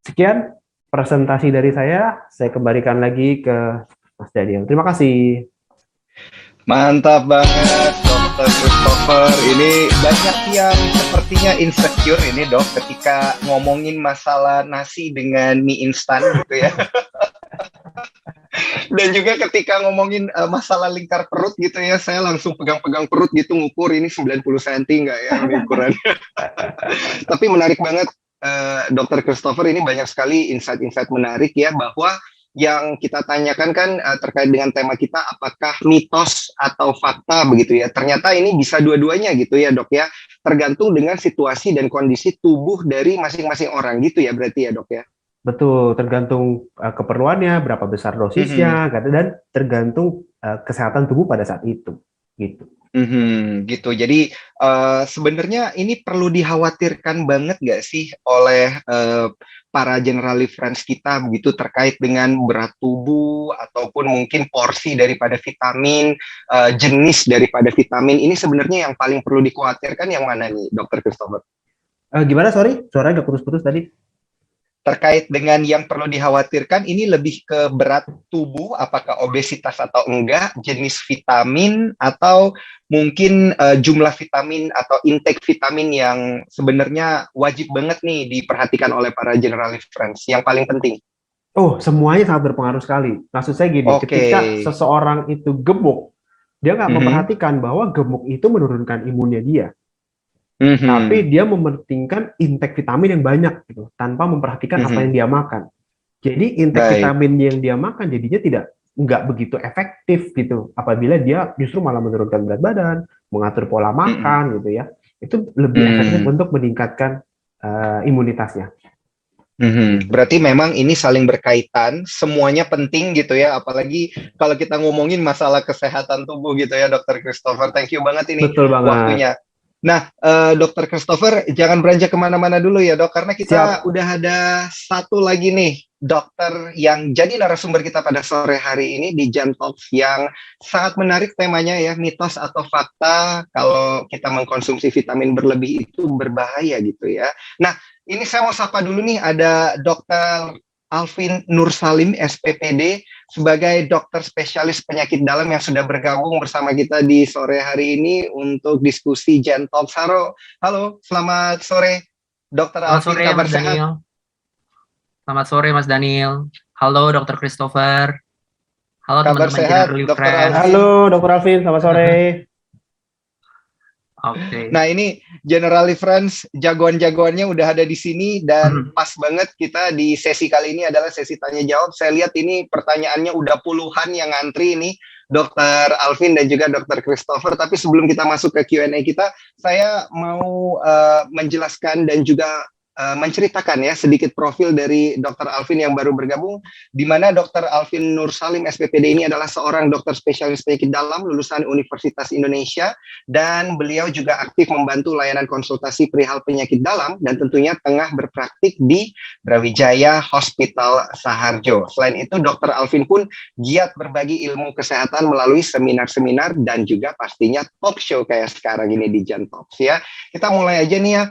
Sekian presentasi dari saya kembalikan lagi ke Mas Daniel. Terima kasih. Mantap banget, Dokter Christopher. Ini banyak yang sepertinya insecure ini, Dok, ketika ngomongin masalah nasi dengan mie instan gitu ya. Dan juga ketika ngomongin masalah lingkar perut gitu ya, saya langsung pegang-pegang perut gitu, ngukur ini 90 cm nggak ya ukurannya. Tapi menarik banget, Dokter Christopher, ini banyak sekali insight-insight menarik ya, bahwa yang kita tanyakan kan terkait dengan tema kita, apakah mitos atau fakta begitu ya. Ternyata ini bisa dua-duanya gitu ya, Dok ya. Tergantung dengan situasi dan kondisi tubuh dari masing-masing orang gitu ya, berarti ya, Dok ya. Betul, tergantung keperluannya, berapa besar dosisnya, dan tergantung kesehatan tubuh pada saat itu, gitu. Gitu. Jadi sebenarnya ini perlu dikhawatirkan banget nggak sih oleh para generali friends kita begitu terkait dengan berat tubuh ataupun mungkin porsi daripada vitamin, jenis daripada vitamin ini sebenarnya yang paling perlu dikhawatirkan yang mana nih, Dokter Christopher? Gimana, sorry? Suaranya agak putus-putus tadi. Terkait dengan yang perlu dikhawatirkan ini lebih ke berat tubuh, apakah obesitas atau enggak, jenis vitamin, atau mungkin jumlah vitamin atau intake vitamin yang sebenarnya wajib banget nih diperhatikan oleh para generalist friends, yang paling penting. Oh, semuanya sangat berpengaruh sekali. Maksud saya gini, ketika seseorang itu gemuk, dia nggak memperhatikan bahwa gemuk itu menurunkan imunnya dia. Tapi dia mementingkan intake vitamin yang banyak gitu, tanpa memperhatikan apa yang dia makan. Jadi intake vitamin yang dia makan jadinya nggak begitu efektif gitu. Apabila dia justru malah menurunkan berat badan, mengatur pola makan gitu ya, itu lebih efektif untuk meningkatkan imunitasnya. Berarti memang ini saling berkaitan, semuanya penting gitu ya, apalagi kalau kita ngomongin masalah kesehatan tubuh gitu ya, Dokter Christopher. Thank you banget ini waktunya. Nah, Dokter Christopher, jangan beranjak kemana-mana dulu ya, Dok, karena kita udah ada satu lagi nih, dokter yang jadi narasumber kita pada sore hari ini di Jam Talks yang sangat menarik temanya ya, mitos atau fakta kalau kita mengkonsumsi vitamin berlebih itu berbahaya gitu ya. Nah, ini saya mau sapa dulu nih, ada Dokter Alvin Nursalim, SPPD, sebagai dokter spesialis penyakit dalam yang sudah bergabung bersama kita di sore hari ini untuk diskusi Gen Talks. Halo, selamat sore, Dokter Alvin. Sore, Mas Daniel. Selamat sore, Mas Daniel. Halo, Dokter Christopher. Halo, teman-teman Generali Friends. Halo, Dokter Alvin. Selamat sore. Oke. Nah, ini Generali Friends, jagoan-jagoannya udah ada di sini dan pas banget kita di sesi kali ini adalah sesi tanya jawab. Saya lihat ini pertanyaannya udah puluhan yang ngantri ini, Dokter Alvin dan juga Dokter Christopher. Tapi sebelum kita masuk ke Q&A kita, saya mau menjelaskan dan juga menceritakan ya sedikit profil dari Dr. Alvin yang baru bergabung, di mana Dr. Alvin Nur Salim SPPD ini adalah seorang dokter spesialis penyakit dalam lulusan Universitas Indonesia, dan beliau juga aktif membantu layanan konsultasi perihal penyakit dalam dan tentunya tengah berpraktik di Brawijaya Hospital Saharjo. Selain itu, Dr. Alvin pun giat berbagi ilmu kesehatan melalui seminar-seminar dan juga pastinya talk show kayak sekarang ini di Jan Talks ya. Kita mulai aja nih ya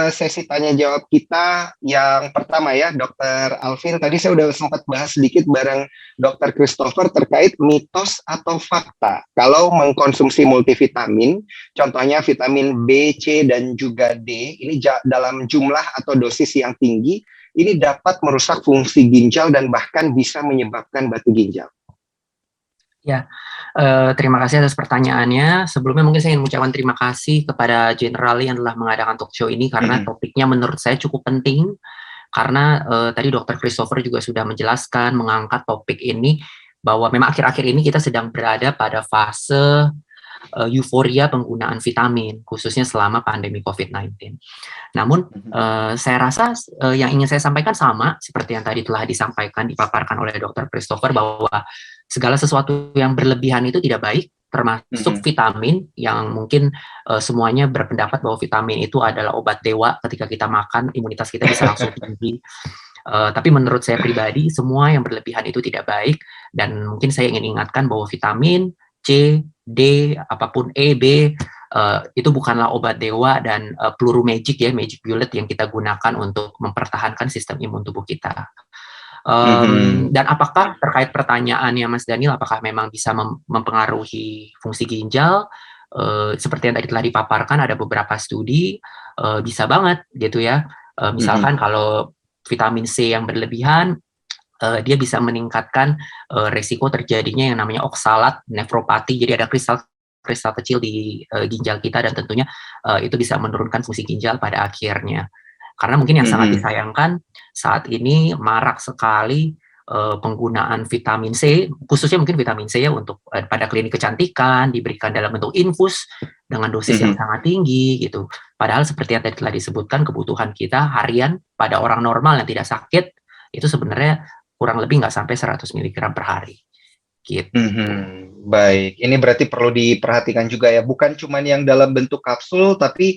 sesi tanya jawab kita yang pertama ya, Dr. Alvin. Tadi saya udah sempat bahas sedikit bareng Dr. Christopher terkait mitos atau fakta kalau mengkonsumsi multivitamin, contohnya vitamin B, C, dan juga D, ini dalam jumlah atau dosis yang tinggi, ini dapat merusak fungsi ginjal dan bahkan bisa menyebabkan batu ginjal. Ya, terima kasih atas pertanyaannya. Sebelumnya mungkin saya ingin mengucapkan terima kasih kepada Generali yang telah mengadakan talk show ini, karena topiknya menurut saya cukup penting. Karena tadi Dr. Christopher juga sudah menjelaskan, mengangkat topik ini, bahwa memang akhir-akhir ini kita sedang berada pada fase euforia penggunaan vitamin, khususnya selama pandemi COVID-19. Namun, saya rasa yang ingin saya sampaikan sama seperti yang tadi telah disampaikan, dipaparkan oleh Dr. Christopher, bahwa segala sesuatu yang berlebihan itu tidak baik, termasuk vitamin, yang mungkin semuanya berpendapat bahwa vitamin itu adalah obat dewa. Ketika kita makan, imunitas kita bisa langsung tinggi. Tapi menurut saya pribadi, semua yang berlebihan itu tidak baik, dan mungkin saya ingin ingatkan bahwa vitamin C, D, apapun E, B, itu bukanlah obat dewa dan peluru magic ya, magic bullet yang kita gunakan untuk mempertahankan sistem imun tubuh kita. Dan apakah terkait pertanyaannya Mas Daniel, apakah memang bisa mempengaruhi fungsi ginjal? Seperti yang tadi telah dipaparkan, ada beberapa studi, bisa banget gitu ya. Misalkan kalau vitamin C yang berlebihan, dia bisa meningkatkan resiko terjadinya yang namanya oksalat nefropati. Jadi ada kristal kecil di ginjal kita, dan tentunya itu bisa menurunkan fungsi ginjal pada akhirnya. Karena mungkin yang sangat disayangkan saat ini marak sekali penggunaan vitamin C, khususnya mungkin vitamin C ya untuk pada klinik kecantikan, diberikan dalam bentuk infus dengan dosis yang sangat tinggi gitu. Padahal seperti yang tadi telah disebutkan, kebutuhan kita harian pada orang normal yang tidak sakit itu sebenarnya kurang lebih nggak sampai 100 mg per hari. Gitu. Baik, ini berarti perlu diperhatikan juga ya, bukan cuma yang dalam bentuk kapsul, tapi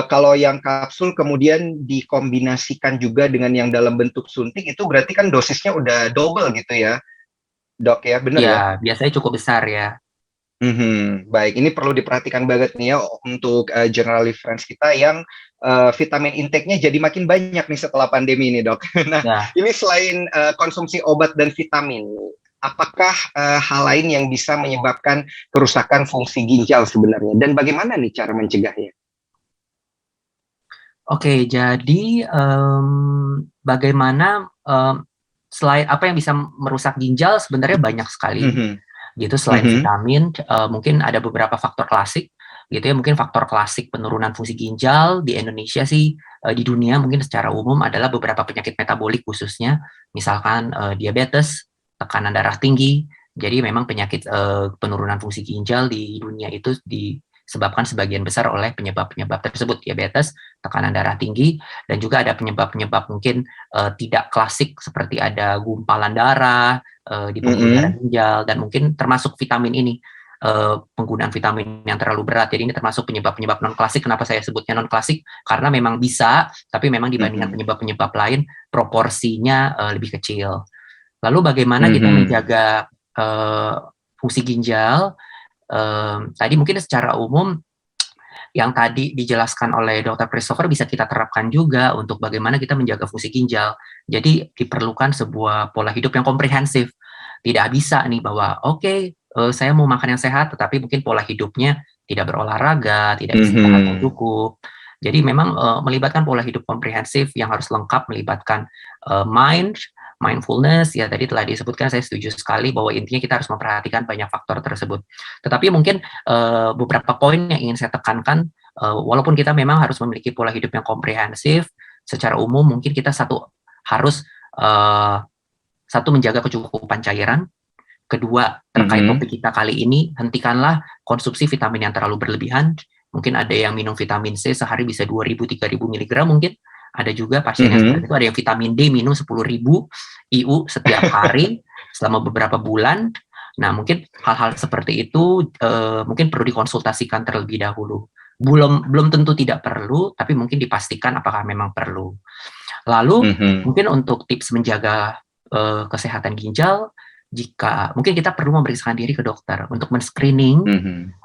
kalau yang kapsul kemudian dikombinasikan juga dengan yang dalam bentuk suntik, itu berarti kan dosisnya udah double gitu ya, dok ya, benar ya? Ya, biasanya cukup besar ya. Baik, ini perlu diperhatikan banget nih ya untuk general friends kita yang vitamin intake-nya jadi makin banyak nih setelah pandemi ini, dok. Nah, ini selain konsumsi obat dan vitamin, apakah hal lain yang bisa menyebabkan kerusakan fungsi ginjal sebenarnya? Dan bagaimana nih cara mencegahnya? Oke, jadi bagaimana selain apa yang bisa merusak ginjal, sebenarnya banyak sekali. Gitu, selain vitamin, mungkin ada beberapa faktor klasik. Gitu ya, mungkin faktor klasik penurunan fungsi ginjal di Indonesia sih, di dunia mungkin secara umum adalah beberapa penyakit metabolik, khususnya misalkan diabetes, tekanan darah tinggi. Jadi memang penyakit penurunan fungsi ginjal di dunia itu disebabkan sebagian besar oleh penyebab-penyebab tersebut, diabetes, tekanan darah tinggi, dan juga ada penyebab-penyebab mungkin tidak klasik seperti ada gumpalan darah di pembuluh darah ginjal, dan mungkin termasuk vitamin ini, penggunaan vitamin yang terlalu berat. Jadi ini termasuk penyebab-penyebab non klasik. Kenapa saya sebutnya non klasik? Karena memang bisa, tapi memang dibandingkan penyebab-penyebab lain proporsinya lebih kecil. Lalu bagaimana kita menjaga fungsi ginjal? Tadi mungkin secara umum yang tadi dijelaskan oleh Dr. Christopher bisa kita terapkan juga untuk bagaimana kita menjaga fungsi ginjal. Jadi diperlukan sebuah pola hidup yang komprehensif. Tidak bisa nih bahwa saya mau makan yang sehat, tetapi mungkin pola hidupnya tidak berolahraga, tidak istirahat yang cukup. Jadi memang melibatkan pola hidup komprehensif yang harus lengkap, melibatkan mindfulness, ya tadi telah disebutkan, saya setuju sekali bahwa intinya kita harus memperhatikan banyak faktor tersebut. Tetapi mungkin beberapa poin yang ingin saya tekankan, walaupun kita memang harus memiliki pola hidup yang komprehensif, secara umum mungkin kita harus menjaga kecukupan cairan. Kedua, terkait topik kita kali ini, hentikanlah konsumsi vitamin yang terlalu berlebihan. Mungkin ada yang minum vitamin C sehari bisa 2.000-3.000 mg mungkin, Ada juga pasien yang seperti itu, ada yang vitamin D minum 10.000 IU setiap hari selama beberapa bulan. Nah, mungkin hal-hal seperti itu mungkin perlu dikonsultasikan terlebih dahulu. Belum tentu tidak perlu, tapi mungkin dipastikan apakah memang perlu. Lalu mungkin untuk tips menjaga kesehatan ginjal, jika mungkin kita perlu memeriksakan diri ke dokter untuk men-screening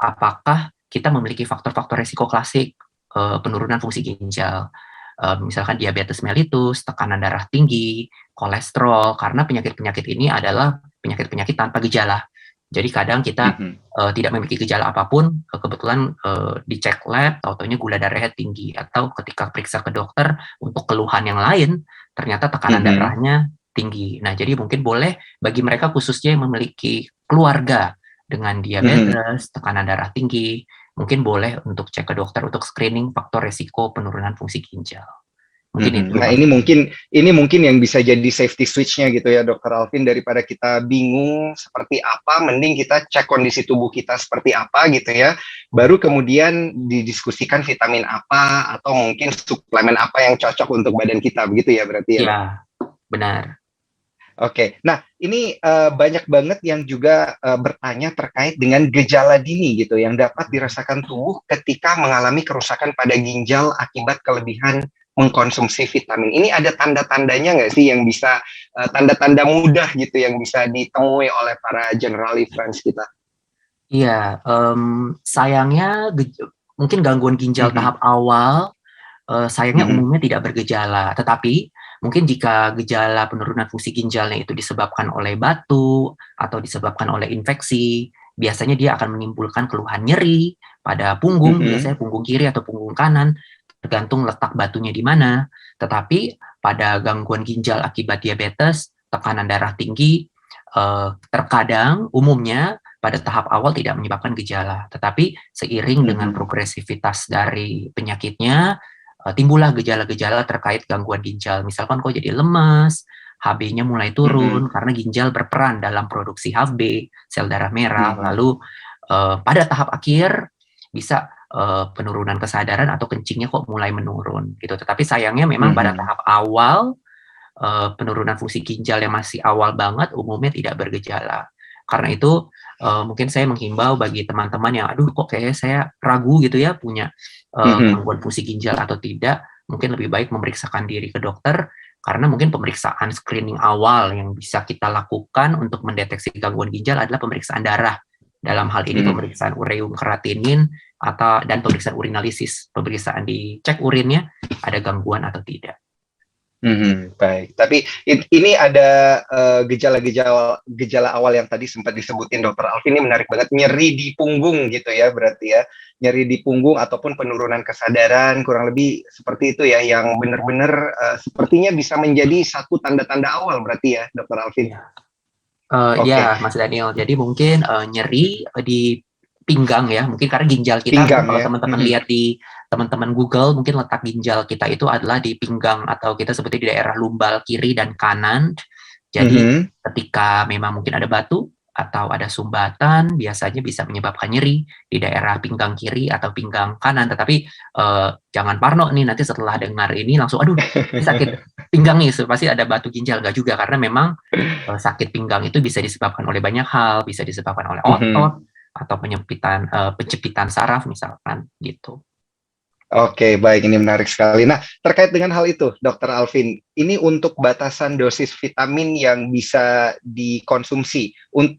apakah kita memiliki faktor-faktor resiko klasik penurunan fungsi ginjal. Misalkan diabetes mellitus, tekanan darah tinggi, kolesterol, karena penyakit-penyakit ini adalah penyakit-penyakit tanpa gejala. Jadi kadang kita tidak memiliki gejala apapun, kebetulan dicek lab, tahu-taunya gula darahnya tinggi, atau ketika periksa ke dokter untuk keluhan yang lain, ternyata tekanan darahnya tinggi. Nah, jadi mungkin boleh bagi mereka khususnya yang memiliki keluarga dengan diabetes, tekanan darah tinggi, mungkin boleh untuk cek ke dokter untuk screening faktor resiko penurunan fungsi ginjal. Mungkin itu. Nah, ini mungkin yang bisa jadi safety switch-nya gitu ya, Dokter Alvin, daripada kita bingung seperti apa, mending kita cek kondisi tubuh kita seperti apa gitu ya. Baru kemudian didiskusikan vitamin apa atau mungkin suplemen apa yang cocok untuk badan kita, begitu ya berarti ya. Iya, benar. Oke, nah ini banyak banget yang juga bertanya terkait dengan gejala dini gitu yang dapat dirasakan tubuh ketika mengalami kerusakan pada ginjal akibat kelebihan mengkonsumsi vitamin. Ini ada tanda-tandanya nggak sih yang bisa tanda-tanda mudah gitu yang bisa ditemui oleh para general friends kita? Iya, sayangnya mungkin gangguan ginjal tahap awal sayangnya umumnya tidak bergejala, tetapi mungkin jika gejala penurunan fungsi ginjalnya itu disebabkan oleh batu atau disebabkan oleh infeksi, biasanya dia akan menimbulkan keluhan nyeri pada punggung, biasanya punggung kiri atau punggung kanan, tergantung letak batunya di mana. Tetapi pada gangguan ginjal akibat diabetes, tekanan darah tinggi, terkadang umumnya pada tahap awal tidak menyebabkan gejala. Tetapi seiring dengan progresivitas dari penyakitnya, timbullah gejala-gejala terkait gangguan ginjal. Misalkan kok jadi lemas, HB-nya mulai turun karena ginjal berperan dalam produksi HB, sel darah merah. Lalu pada tahap akhir bisa penurunan kesadaran atau kencingnya kok mulai menurun gitu. Tetapi sayangnya memang pada tahap awal penurunan fungsi ginjal yang masih awal banget umumnya tidak bergejala. Karena itu mungkin saya menghimbau bagi teman-teman yang aduh kok kayaknya saya ragu gitu ya punya gangguan fungsi ginjal atau tidak, mungkin lebih baik memeriksakan diri ke dokter, karena mungkin pemeriksaan screening awal yang bisa kita lakukan untuk mendeteksi gangguan ginjal adalah pemeriksaan darah. Dalam hal ini pemeriksaan ureum kreatinin dan pemeriksaan urinalisis, pemeriksaan dicek urinnya ada gangguan atau tidak. Baik, tapi ini ada gejala awal yang tadi sempat disebutin Dokter Alvin, ini menarik banget, nyeri di punggung gitu ya berarti ya, nyeri di punggung ataupun penurunan kesadaran, kurang lebih seperti itu ya, yang benar-benar sepertinya bisa menjadi satu tanda-tanda awal berarti ya Dokter Alvin. Ya Mas Daniel, jadi mungkin nyeri di pinggang ya, mungkin karena ginjal kita kalau teman-teman lihat di teman-teman Google, mungkin letak ginjal kita itu adalah di pinggang atau kita sebutnya di daerah lumbal kiri dan kanan. Jadi ketika memang mungkin ada batu atau ada sumbatan, biasanya bisa menyebabkan nyeri di daerah pinggang kiri atau pinggang kanan. Tetapi jangan parno nih, nanti setelah dengar ini langsung aduh ini sakit pinggang nih, pasti ada batu ginjal. Enggak juga, karena memang sakit pinggang itu bisa disebabkan oleh banyak hal, bisa disebabkan oleh otot atau pencepitan saraf misalkan gitu. Oke, baik, ini menarik sekali. Nah, terkait dengan hal itu, Dokter Alvin, ini untuk batasan dosis vitamin yang bisa dikonsumsi,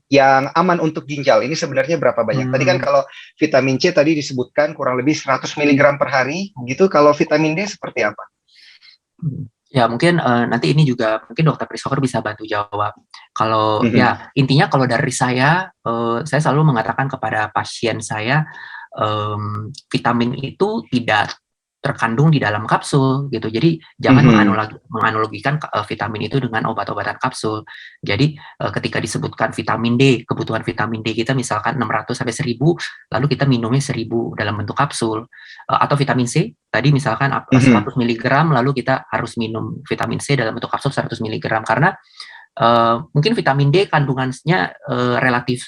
yang aman untuk ginjal, ini sebenarnya berapa banyak? Tadi kan kalau vitamin C tadi disebutkan kurang lebih 100 mg per hari, begitu. Kalau vitamin D seperti apa? Ya, mungkin nanti ini juga mungkin Dokter Christopher bisa bantu jawab. Kalau ya intinya kalau dari saya selalu mengatakan kepada pasien saya, vitamin itu tidak terkandung di dalam kapsul gitu. Jadi jangan menganalogikan vitamin itu dengan obat-obatan kapsul. Jadi ketika disebutkan vitamin D, kebutuhan vitamin D kita misalkan 600 sampai 1000, lalu kita minumnya 1000 dalam bentuk kapsul. Atau vitamin C, tadi misalkan 100 mg, lalu kita harus minum vitamin C dalam bentuk kapsul 100 mg. Karena mungkin vitamin D kandungannya relatif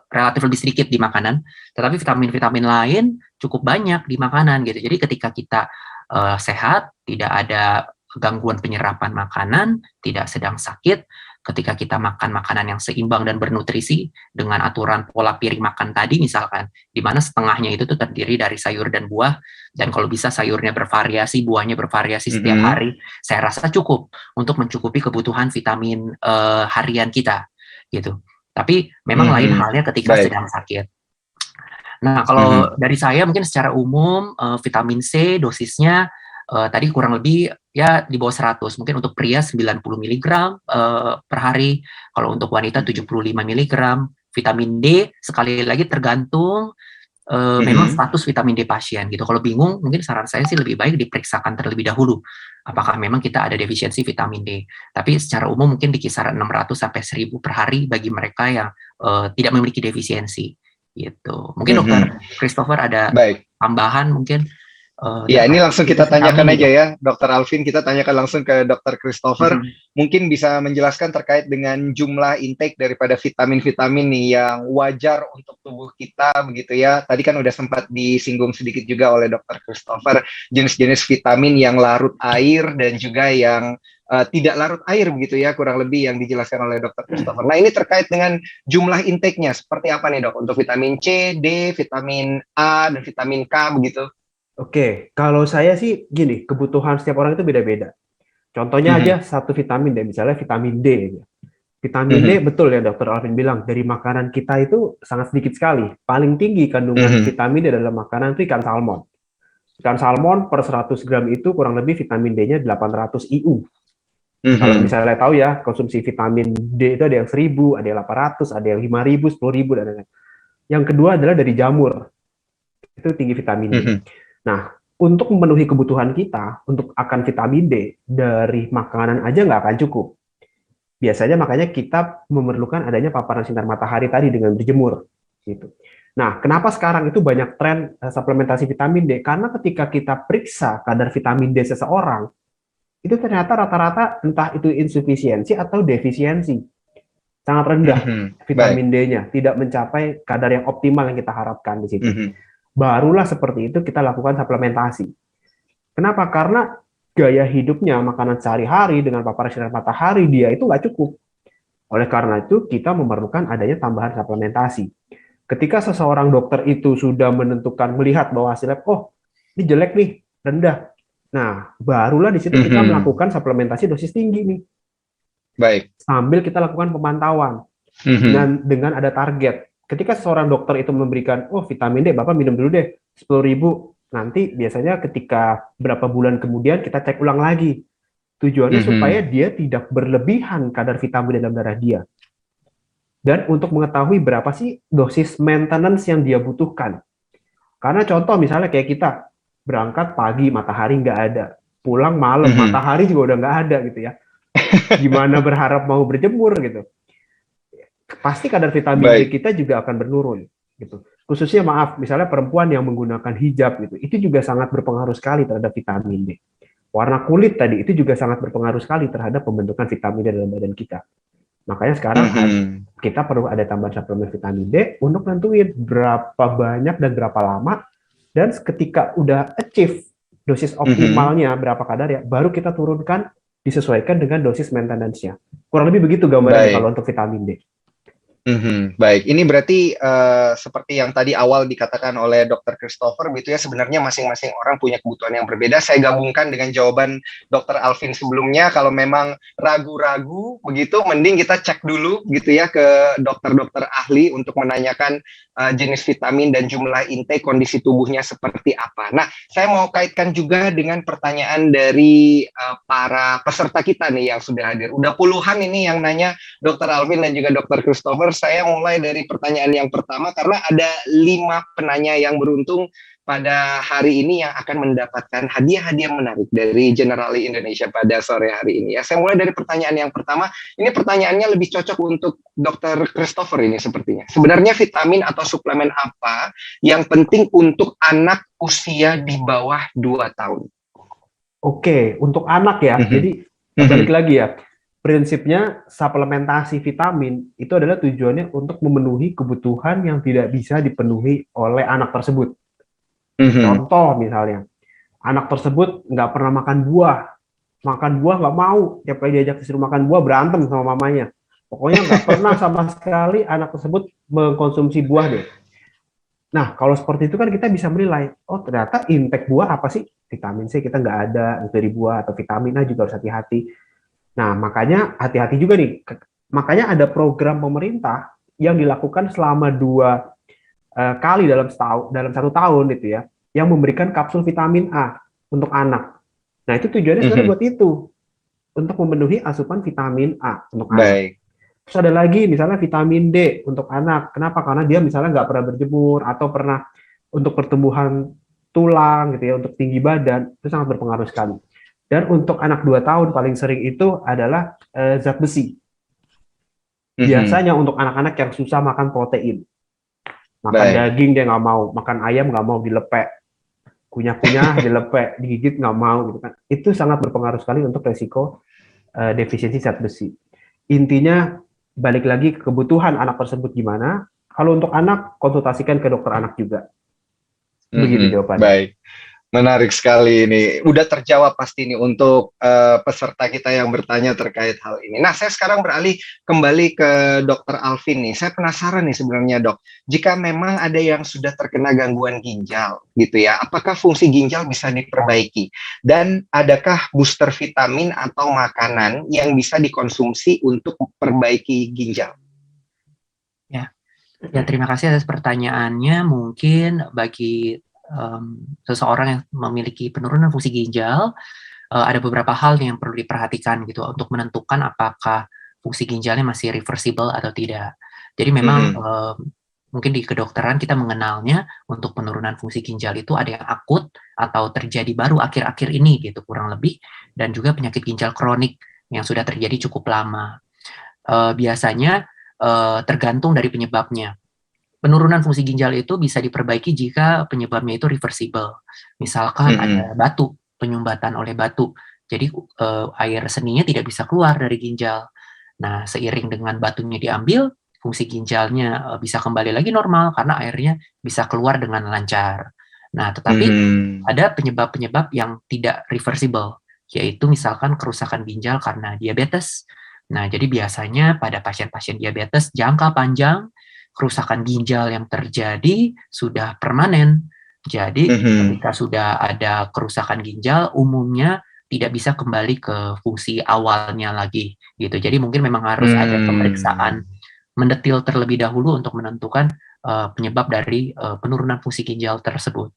lebih sedikit di makanan, tetapi vitamin-vitamin lain cukup banyak di makanan gitu. Jadi ketika kita sehat, tidak ada gangguan penyerapan makanan, tidak sedang sakit. Ketika kita makan makanan yang seimbang dan bernutrisi dengan aturan pola piring makan tadi misalkan, di mana setengahnya itu tuh terdiri dari sayur dan buah, dan kalau bisa sayurnya bervariasi, buahnya bervariasi setiap hari, saya rasa cukup untuk mencukupi kebutuhan vitamin harian kita, gitu. Tapi memang lain halnya ketika sedang sakit. Nah, kalau dari saya mungkin secara umum vitamin C dosisnya tadi kurang lebih ya di bawah 100. Mungkin untuk pria 90 mg per hari, kalau untuk wanita 75 mg. Vitamin D sekali lagi tergantung memang status vitamin D pasien gitu. Kalau bingung, mungkin saran saya sih lebih baik diperiksakan terlebih dahulu apakah memang kita ada defisiensi vitamin D. Tapi secara umum mungkin di kisaran 600 sampai 1000 per hari bagi mereka yang tidak memiliki defisiensi gitu. Mungkin Dokter Christopher ada tambahan mungkin. Ya, ini langsung kita tanyakan aja ya, Dr. Alvin, kita tanyakan langsung ke Dr. Christopher, mungkin bisa menjelaskan terkait dengan jumlah intake daripada vitamin-vitamin nih yang wajar untuk tubuh kita, begitu ya. Tadi kan udah sempat disinggung sedikit juga oleh Dr. Christopher, jenis-jenis vitamin yang larut air dan juga yang tidak larut air, begitu ya, kurang lebih yang dijelaskan oleh Dr. Christopher. Nah, ini terkait dengan jumlah intake-nya, seperti apa nih dok, untuk vitamin C, D, vitamin A, dan vitamin K, begitu? Oke, kalau saya sih gini, kebutuhan setiap orang itu beda-beda. Contohnya aja satu vitamin deh, misalnya vitamin D. Vitamin D betul ya Dokter Alvin bilang, dari makanan kita itu sangat sedikit sekali. Paling tinggi kandungan vitamin D dalam makanan itu ikan salmon. Ikan salmon per 100 gram itu kurang lebih vitamin D-nya 800 IU. Kalau misalnya tahu ya, konsumsi vitamin D itu ada yang 1000, ada yang 800, ada yang 5000, 10.000, dan lain-lain. Yang kedua adalah dari jamur. Itu tinggi vitamin D. Nah, untuk memenuhi kebutuhan kita untuk akan vitamin D dari makanan aja nggak akan cukup. Biasanya makanya kita memerlukan adanya paparan sinar matahari tadi dengan berjemur. Gitu. Nah, kenapa sekarang itu banyak tren suplementasi vitamin D? Karena ketika kita periksa kadar vitamin D seseorang, itu ternyata rata-rata entah itu insufisiensi atau defisiensi. Sangat rendah vitamin D-nya, tidak mencapai kadar yang optimal yang kita harapkan di situ. Barulah seperti itu kita lakukan suplementasi. Kenapa? Karena gaya hidupnya, makanan sehari-hari dengan paparan sinar matahari, dia itu nggak cukup. Oleh karena itu, kita memerlukan adanya tambahan suplementasi. Ketika seseorang dokter itu sudah menentukan, melihat bahwa hasilnya, oh, ini jelek nih, rendah. Nah, barulah di situ kita melakukan suplementasi dosis tinggi nih. Baik. Sambil kita lakukan pemantauan. Dengan ada target. Ketika seorang dokter itu memberikan, oh vitamin D, Bapak minum dulu deh, 10.000. Nanti biasanya ketika berapa bulan kemudian kita cek ulang lagi. Tujuannya supaya dia tidak berlebihan kadar vitamin dalam darah dia. Dan untuk mengetahui berapa sih dosis maintenance yang dia butuhkan. Karena contoh misalnya kayak kita, berangkat pagi, matahari nggak ada. Pulang malam, matahari juga udah nggak ada gitu ya. Gimana berharap mau berjemur gitu. Pasti kadar vitamin D kita juga akan menurun gitu. Khususnya misalnya perempuan yang menggunakan hijab gitu, itu juga sangat berpengaruh sekali terhadap vitamin D. Warna kulit tadi itu juga sangat berpengaruh sekali terhadap pembentukan vitamin D dalam badan kita. Makanya sekarang kita perlu ada tambahan suplemen vitamin D untuk nentuin berapa banyak dan berapa lama, dan ketika udah achieve dosis optimalnya berapa kadar ya, baru kita turunkan disesuaikan dengan dosis maintenance-nya. Kurang lebih begitu gambarannya kalau untuk vitamin D. Baik, ini berarti seperti yang tadi awal dikatakan oleh Dr. Christopher, gitu ya, sebenarnya masing-masing orang punya kebutuhan yang berbeda. Saya gabungkan dengan jawaban Dr. Alvin sebelumnya, kalau memang ragu-ragu begitu, mending kita cek dulu gitu ya ke dokter-dokter ahli untuk menanyakan jenis vitamin dan jumlah intake, kondisi tubuhnya seperti apa. Nah, saya mau kaitkan juga dengan pertanyaan dari para peserta kita nih yang sudah hadir. Udah puluhan ini yang nanya Dr. Alvin dan juga Dr. Christopher. Saya mulai dari pertanyaan yang pertama karena ada 5 penanya yang beruntung pada hari ini yang akan mendapatkan hadiah-hadiah menarik dari Generali Indonesia pada sore hari ini. Ya, saya mulai dari pertanyaan yang pertama. Ini pertanyaannya lebih cocok untuk Dr. Christopher ini sepertinya. Sebenarnya vitamin atau suplemen apa yang penting untuk anak usia di bawah 2 tahun? Oke, untuk anak ya. Jadi balik lagi ya. Prinsipnya suplementasi vitamin itu adalah tujuannya untuk memenuhi kebutuhan yang tidak bisa dipenuhi oleh anak tersebut. Contoh misalnya, anak tersebut nggak pernah makan buah nggak mau, tiap kali diajak disuruh makan buah berantem sama mamanya. Pokoknya nggak pernah sama sekali anak tersebut mengkonsumsi buah deh. Nah, kalau seperti itu kan kita bisa menilai, oh ternyata intake buah apa sih? Vitamin C kita nggak ada dari buah, atau vitamin A juga harus hati-hati. Nah, makanya hati-hati juga nih. Makanya ada program pemerintah yang dilakukan selama 2 kali dalam 1 tahun gitu ya, yang memberikan kapsul vitamin A untuk anak. Nah, itu tujuannya sebenarnya buat itu, untuk memenuhi asupan vitamin A untuk anak. Baik. Terus ada lagi misalnya vitamin D untuk anak. Kenapa? Karena dia misalnya nggak pernah berjemur atau pernah untuk pertumbuhan tulang gitu ya, untuk tinggi badan, itu sangat berpengaruh sekali. Dan untuk anak 2 tahun paling sering itu adalah zat besi. Biasanya untuk anak-anak yang susah makan protein. Makan daging dia nggak mau, makan ayam nggak mau, dilepek. Kunyah-kunyah dilepek, digigit nggak mau gitu kan. Itu sangat berpengaruh sekali untuk resiko defisiensi zat besi. Intinya balik lagi ke kebutuhan anak tersebut gimana. Kalau untuk anak, konsultasikan ke dokter anak juga. Begitu jawabannya. Baik, menarik sekali ini. Udah terjawab pasti ini untuk peserta kita yang bertanya terkait hal ini. Nah, saya sekarang beralih kembali ke Dokter Alvin nih. Saya penasaran nih sebenarnya, Dok. Jika memang ada yang sudah terkena gangguan ginjal, gitu ya, apakah fungsi ginjal bisa diperbaiki? Dan adakah booster vitamin atau makanan yang bisa dikonsumsi untuk memperbaiki ginjal? Ya, terima kasih atas pertanyaannya. Mungkin bagi seseorang yang memiliki penurunan fungsi ginjal, ada beberapa hal yang perlu diperhatikan gitu untuk menentukan apakah fungsi ginjalnya masih reversible atau tidak. Jadi memang mungkin di kedokteran kita mengenalnya untuk penurunan fungsi ginjal itu ada yang akut atau terjadi baru akhir-akhir ini gitu kurang lebih, dan juga penyakit ginjal kronik yang sudah terjadi cukup lama. Biasanya tergantung dari penyebabnya. Penurunan fungsi ginjal itu bisa diperbaiki jika penyebabnya itu reversible. Misalkan ada batu, penyumbatan oleh batu. Jadi air seninya tidak bisa keluar dari ginjal. Nah, seiring dengan batunya diambil, fungsi ginjalnya bisa kembali lagi normal karena airnya bisa keluar dengan lancar. Nah, tetapi ada penyebab-penyebab yang tidak reversible, yaitu misalkan kerusakan ginjal karena diabetes. Nah, jadi biasanya pada pasien-pasien diabetes jangka panjang, kerusakan ginjal yang terjadi sudah permanen. Jadi ketika sudah ada kerusakan ginjal, umumnya tidak bisa kembali ke fungsi awalnya lagi, gitu. Jadi mungkin memang harus ada pemeriksaan mendetil terlebih dahulu untuk menentukan penyebab dari penurunan fungsi ginjal tersebut.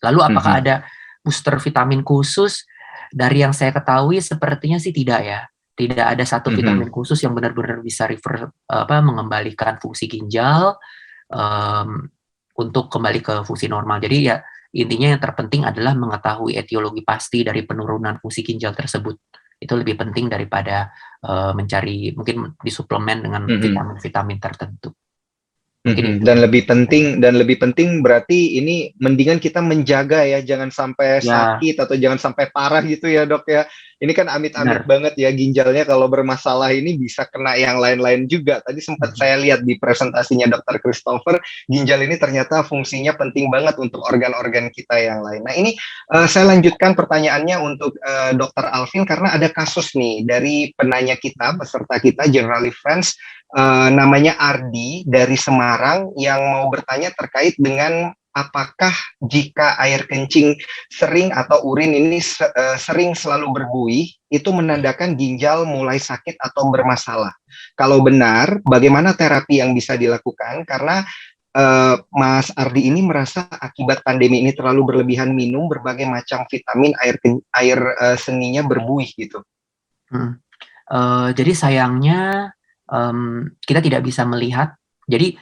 Lalu apakah ada booster vitamin khusus? Dari yang saya ketahui sepertinya sih tidak ya. Tidak ada satu vitamin khusus yang benar-benar bisa mengembalikan fungsi ginjal untuk kembali ke fungsi normal. Jadi ya intinya yang terpenting adalah mengetahui etiologi pasti dari penurunan fungsi ginjal tersebut. Itu lebih penting daripada mencari mungkin disuplemen dengan vitamin-vitamin tertentu. Dan lebih penting berarti ini mendingan kita menjaga ya, jangan sampai sakit atau jangan sampai parah gitu ya, Dok ya. Ini kan amit-amit banget ya ginjalnya kalau bermasalah ini bisa kena yang lain-lain juga. Tadi sempat saya lihat di presentasinya Dr. Christopher, ginjal ini ternyata fungsinya penting banget untuk organ-organ kita yang lain. Nah, ini saya lanjutkan pertanyaannya untuk Dr. Alvin karena ada kasus nih dari penanya kita, peserta kita Generali Friends, namanya Ardi dari Semarang yang mau bertanya terkait dengan apakah jika air kencing sering atau urin ini sering selalu berbuih, itu menandakan ginjal mulai sakit atau bermasalah. Kalau benar, bagaimana terapi yang bisa dilakukan? Karena Mas Ardi ini merasa akibat pandemi ini terlalu berlebihan minum berbagai macam vitamin, air seninya berbuih gitu. Jadi sayangnya kita tidak bisa melihat. Jadi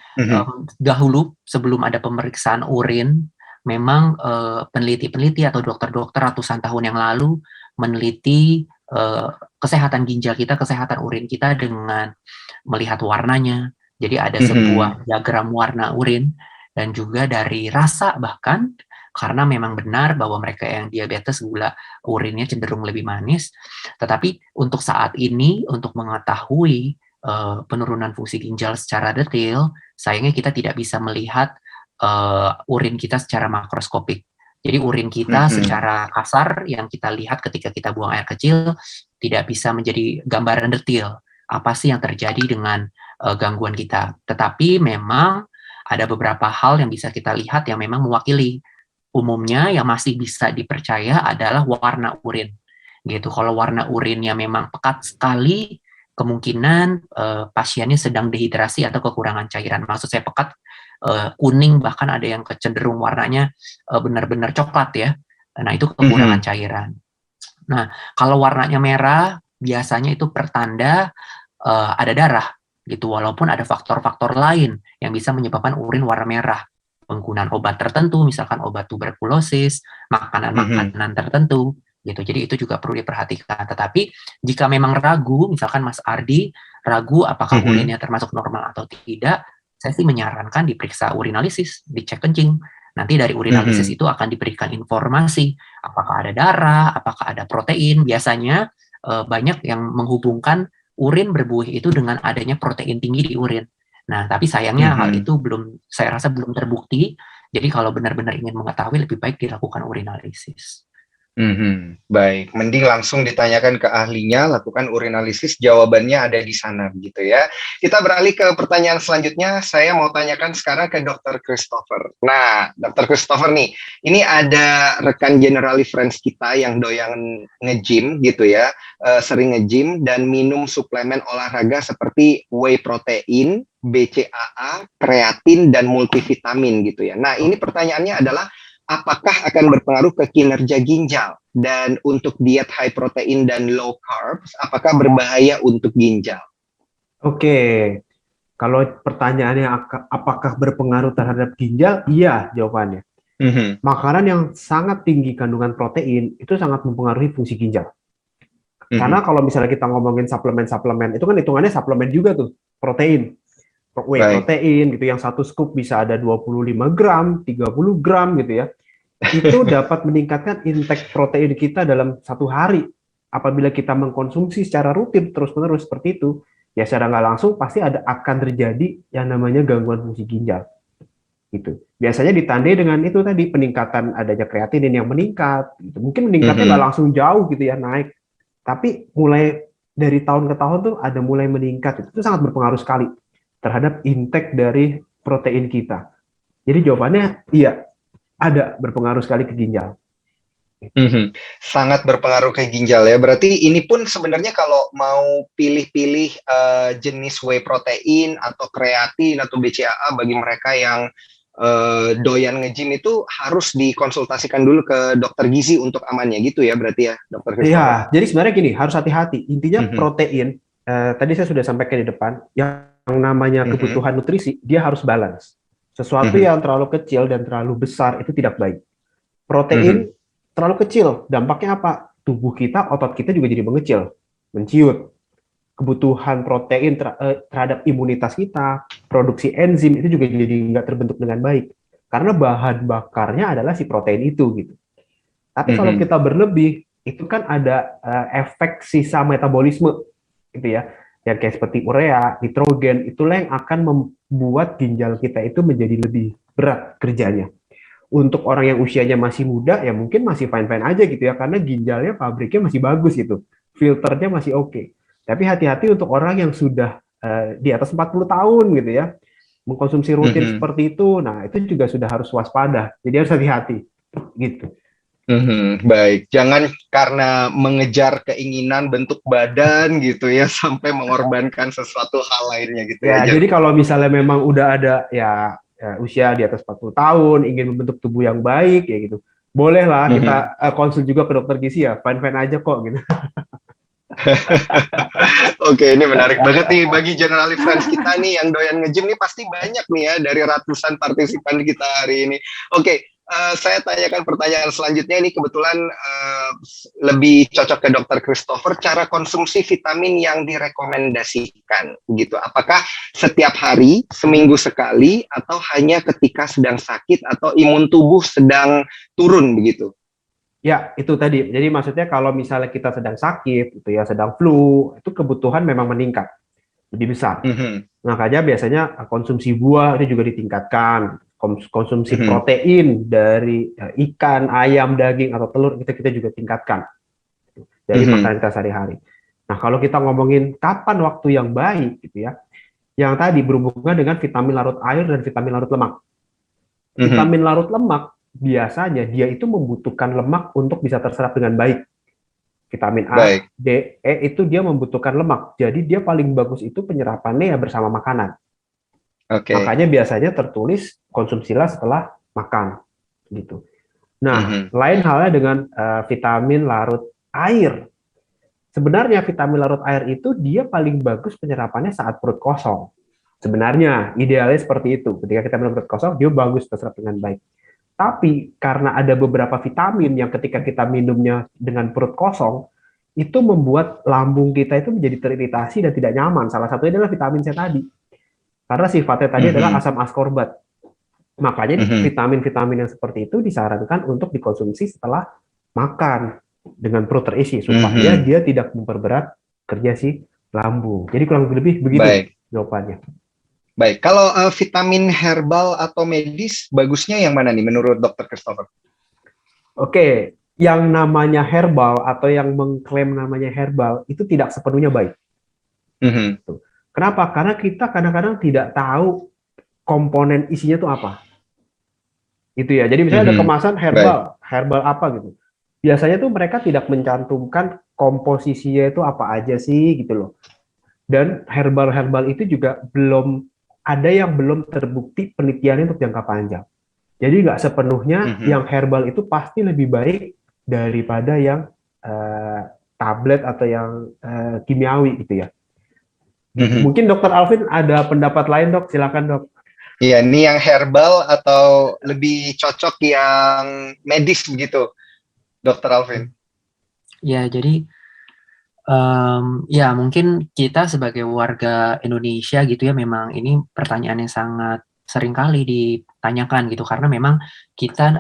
dahulu sebelum ada pemeriksaan urin, memang peneliti-peneliti atau dokter-dokter ratusan tahun yang lalu meneliti kesehatan ginjal kita, kesehatan urin kita dengan melihat warnanya. Jadi ada sebuah diagram warna urin dan juga dari rasa bahkan, karena memang benar bahwa mereka yang diabetes gula urinnya cenderung lebih manis. Tetapi untuk saat ini, untuk mengetahui penurunan fungsi ginjal secara detail, sayangnya kita tidak bisa melihat urin kita secara makroskopik. Jadi urin kita secara kasar yang kita lihat ketika kita buang air kecil tidak bisa menjadi gambaran detail apa sih yang terjadi dengan gangguan kita. Tetapi memang ada beberapa hal yang bisa kita lihat yang memang mewakili. Umumnya yang masih bisa dipercaya adalah warna urin. Gitu. Kalau warna urinnya memang pekat sekali, kemungkinan pasiennya sedang dehidrasi atau kekurangan cairan. Maksud saya pekat, kuning, bahkan ada yang kecenderung warnanya benar-benar coklat ya. Nah, itu kekurangan cairan. Nah, kalau warnanya merah, biasanya itu pertanda ada darah gitu, walaupun ada faktor-faktor lain yang bisa menyebabkan urin warna merah. Penggunaan obat tertentu, misalkan obat tuberkulosis, makanan-makanan tertentu gitu. Jadi itu juga perlu diperhatikan. Tetapi jika memang ragu, misalkan Mas Ardi ragu apakah urinnya termasuk normal atau tidak, saya sih menyarankan diperiksa urinalisis, dicek kencing. Nanti dari urinalisis itu akan diberikan informasi apakah ada darah, apakah ada protein. Biasanya banyak yang menghubungkan urin berbuih itu dengan adanya protein tinggi di urin. Nah, tapi sayangnya hal itu saya rasa belum terbukti. Jadi kalau benar-benar ingin mengetahui, lebih baik dilakukan urinalisis. Baik, mending langsung ditanyakan ke ahlinya, lakukan urinalisis, jawabannya ada di sana begitu ya. Kita beralih ke pertanyaan selanjutnya, saya mau tanyakan sekarang ke Dr. Christopher. Nah, Dr. Christopher nih, ini ada rekan generali friends kita yang doyan nge-gym gitu ya, sering nge-gym dan minum suplemen olahraga seperti whey protein, BCAA, kreatin, dan multivitamin gitu ya. Nah, ini pertanyaannya adalah, apakah akan berpengaruh ke kinerja ginjal? Dan untuk diet high protein dan low carbs, apakah berbahaya untuk ginjal? Oke, kalau pertanyaannya apakah berpengaruh terhadap ginjal? Iya jawabannya. Makanan yang sangat tinggi kandungan protein itu sangat mempengaruhi fungsi ginjal. Karena kalau misalnya kita ngomongin suplemen-suplemen, itu kan hitungannya suplemen juga tuh, protein. Whey protein gitu, yang satu scoop bisa ada 25 gram, 30 gram gitu ya. Itu dapat meningkatkan intake protein kita dalam satu hari. Apabila kita mengkonsumsi secara rutin terus-menerus seperti itu, ya secara nggak langsung pasti akan terjadi yang namanya gangguan fungsi ginjal. Gitu. Biasanya ditandai dengan itu tadi, peningkatan adanya kreatinin yang meningkat. Gitu. Mungkin meningkatnya nggak langsung jauh gitu ya, naik. Tapi mulai dari tahun ke tahun tuh ada mulai meningkat. Itu sangat berpengaruh sekali terhadap intake dari protein kita. Jadi jawabannya iya, ada berpengaruh sekali ke ginjal. Sangat berpengaruh ke ginjal ya. Berarti ini pun sebenarnya kalau mau pilih-pilih jenis whey protein atau kreatin atau BCAA bagi mereka yang doyan nge-gym itu harus dikonsultasikan dulu ke dokter gizi untuk amannya gitu ya berarti ya, Dokter Christopher? Iya, jadi sebenarnya gini, harus hati-hati. Intinya protein, tadi saya sudah sampaikan di depan, yang namanya kebutuhan nutrisi, dia harus balance. Sesuatu yang terlalu kecil dan terlalu besar itu tidak baik. Protein terlalu kecil, dampaknya apa? Tubuh kita, otot kita juga jadi mengecil, menciut. Kebutuhan protein terhadap imunitas kita, produksi enzim itu juga jadi nggak terbentuk dengan baik. Karena bahan bakarnya adalah si protein itu gitu. Tapi kalau kita berlebih, itu kan ada efek sisa metabolisme gitu ya. Yang kayak seperti urea, nitrogen, itulah yang akan membuat ginjal kita itu menjadi lebih berat kerjanya. Untuk orang yang usianya masih muda, ya mungkin masih fine-fine aja gitu ya, karena ginjalnya pabriknya masih bagus gitu, filternya masih oke. Tapi hati-hati untuk orang yang sudah di atas 40 tahun gitu ya, mengkonsumsi rutin seperti itu, nah itu juga sudah harus waspada, jadi harus hati-hati gitu. Baik, jangan karena mengejar keinginan bentuk badan gitu ya sampai mengorbankan sesuatu hal lainnya gitu ya. Jadi kalau misalnya memang udah ada ya usia di atas 40 tahun, ingin membentuk tubuh yang baik ya gitu, bolehlah kita konsul juga ke dokter gizi ya, fine-fine aja kok gitu. Oke, ini menarik banget nih bagi generali friends kita nih yang doyan nge-gym nih, pasti banyak nih ya dari ratusan partisipan kita hari ini. Oke. Saya tanyakan pertanyaan selanjutnya ini kebetulan lebih cocok ke Dokter Christopher, cara konsumsi vitamin yang direkomendasikan gitu. Apakah setiap hari, seminggu sekali, atau hanya ketika sedang sakit atau imun tubuh sedang turun begitu? Ya, itu tadi. Jadi maksudnya kalau misalnya kita sedang sakit gitu ya, sedang flu, itu kebutuhan memang meningkat lebih besar. Makanya biasanya konsumsi buah itu juga ditingkatkan. Konsumsi protein dari ikan, ayam, daging atau telur kita juga tingkatkan dari makanan kita sehari-hari. Nah, kalau kita ngomongin kapan waktu yang baik gitu ya, yang tadi berhubungan dengan vitamin larut air dan vitamin larut lemak. Vitamin larut lemak biasanya dia itu membutuhkan lemak untuk bisa terserap dengan baik. Vitamin A, D, E itu dia membutuhkan lemak. Jadi dia paling bagus itu penyerapannya ya bersama makanan. Makanya biasanya tertulis konsumsilah setelah makan gitu. Nah, lain halnya dengan vitamin larut air. Sebenarnya vitamin larut air itu dia paling bagus penyerapannya saat perut kosong. Sebenarnya idealnya seperti itu. Ketika kita minum perut kosong, dia bagus terserap dengan baik. Tapi karena ada beberapa vitamin yang ketika kita minumnya dengan perut kosong, itu membuat lambung kita itu menjadi teriritasi dan tidak nyaman. Salah satunya adalah vitamin C tadi. Karena sifatnya tadi adalah asam askorbat. Makanya vitamin-vitamin yang seperti itu disarankan untuk dikonsumsi setelah makan dengan perut terisi supaya dia tidak memperberat kerja si lambung. Jadi kurang lebih begitu jawabannya. Baik, kalau vitamin herbal atau medis bagusnya yang mana nih menurut Dr. Christopher? Oke, yang namanya herbal atau yang mengklaim namanya herbal itu tidak sepenuhnya baik. Kenapa? Karena kita kadang-kadang tidak tahu komponen isinya itu apa. Itu ya. Jadi misalnya ada kemasan herbal apa gitu. Biasanya tuh mereka tidak mencantumkan komposisinya itu apa aja sih gitu loh. Dan herbal itu juga ada yang belum terbukti penelitiannya untuk jangka panjang. Jadi nggak sepenuhnya yang herbal itu pasti lebih baik daripada yang tablet atau yang kimiawi gitu ya. Mungkin Dr. Alvin ada pendapat lain, Dok? Silakan, Dok. Iya, ini yang herbal atau lebih cocok yang medis begitu, Dr. Alvin? Ya, jadi ya mungkin kita sebagai warga Indonesia gitu ya, memang ini pertanyaan yang sangat sering kali ditanyakan gitu, karena memang kita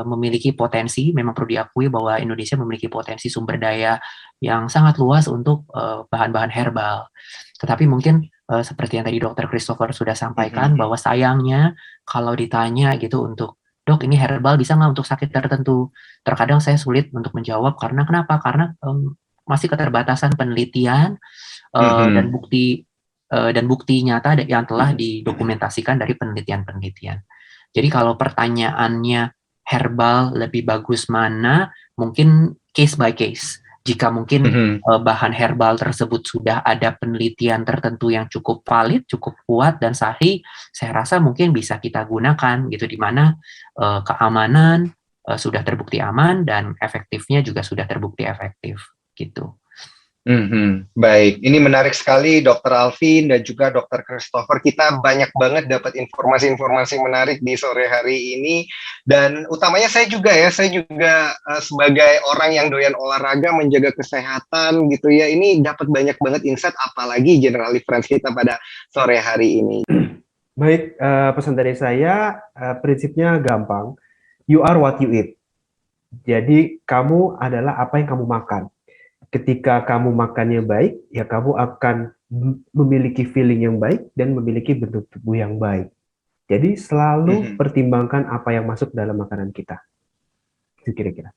memiliki potensi, memang perlu diakui bahwa Indonesia memiliki potensi sumber daya yang sangat luas untuk bahan-bahan herbal. Tetapi mungkin seperti yang tadi Dr. Christopher sudah sampaikan, bahwa sayangnya kalau ditanya gitu untuk, dok ini herbal bisa nggak untuk sakit tertentu? Terkadang saya sulit untuk menjawab, karena kenapa? Karena masih keterbatasan penelitian dan bukti nyata yang telah didokumentasikan dari penelitian-penelitian. Jadi kalau pertanyaannya herbal lebih bagus mana, mungkin case by case. Jika mungkin bahan herbal tersebut sudah ada penelitian tertentu yang cukup valid, cukup kuat dan sahih, saya rasa mungkin bisa kita gunakan gitu, di mana keamanan sudah terbukti aman dan efektifnya juga sudah terbukti efektif gitu. Baik, ini menarik sekali Dr. Alvin dan juga Dr. Christopher. Kita banyak banget dapat informasi-informasi menarik di sore hari ini, dan utamanya saya juga sebagai orang yang doyan olahraga, menjaga kesehatan gitu ya, ini dapat banyak banget insight, apalagi Generali Friends kita pada sore hari ini. Baik, pesan dari saya prinsipnya gampang, you are what you eat. Jadi kamu adalah apa yang kamu makan. Ketika kamu makannya baik, ya kamu akan memiliki feeling yang baik dan memiliki bentuk tubuh yang baik. Jadi selalu pertimbangkan apa yang masuk dalam makanan kita. Itu kira-kira.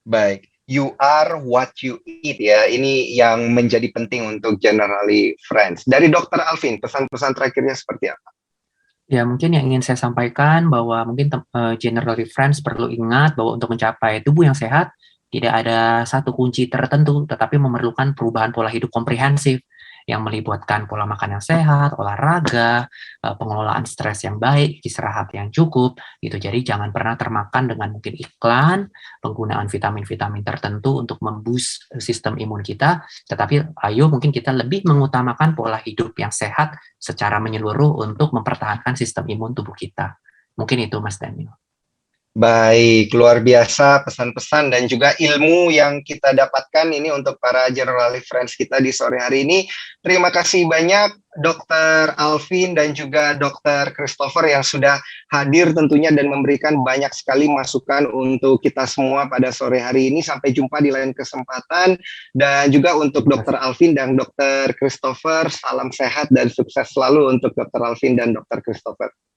Baik, you are what you eat ya. Ini yang menjadi penting untuk Generali Friends. Dari Dr. Alvin, pesan-pesan terakhirnya seperti apa? Ya, mungkin yang ingin saya sampaikan bahwa mungkin Generali Friends perlu ingat bahwa untuk mencapai tubuh yang sehat, tidak ada satu kunci tertentu, tetapi memerlukan perubahan pola hidup komprehensif yang melibatkan pola makan yang sehat, olahraga, pengelolaan stres yang baik, istirahat yang cukup, gitu. Jadi jangan pernah termakan dengan mungkin iklan, penggunaan vitamin-vitamin tertentu untuk memboost sistem imun kita, tetapi ayo mungkin kita lebih mengutamakan pola hidup yang sehat secara menyeluruh untuk mempertahankan sistem imun tubuh kita. Mungkin itu, Mas Daniel. Baik, luar biasa pesan-pesan dan juga ilmu yang kita dapatkan ini untuk para Generali Friends kita di sore hari ini. Terima kasih banyak Dr. Alvin dan juga Dr. Christopher yang sudah hadir tentunya dan memberikan banyak sekali masukan untuk kita semua pada sore hari ini. Sampai jumpa di lain kesempatan. Dan juga untuk Dr. Alvin dan Dr. Christopher, salam sehat dan sukses selalu untuk Dr. Alvin dan Dr. Christopher.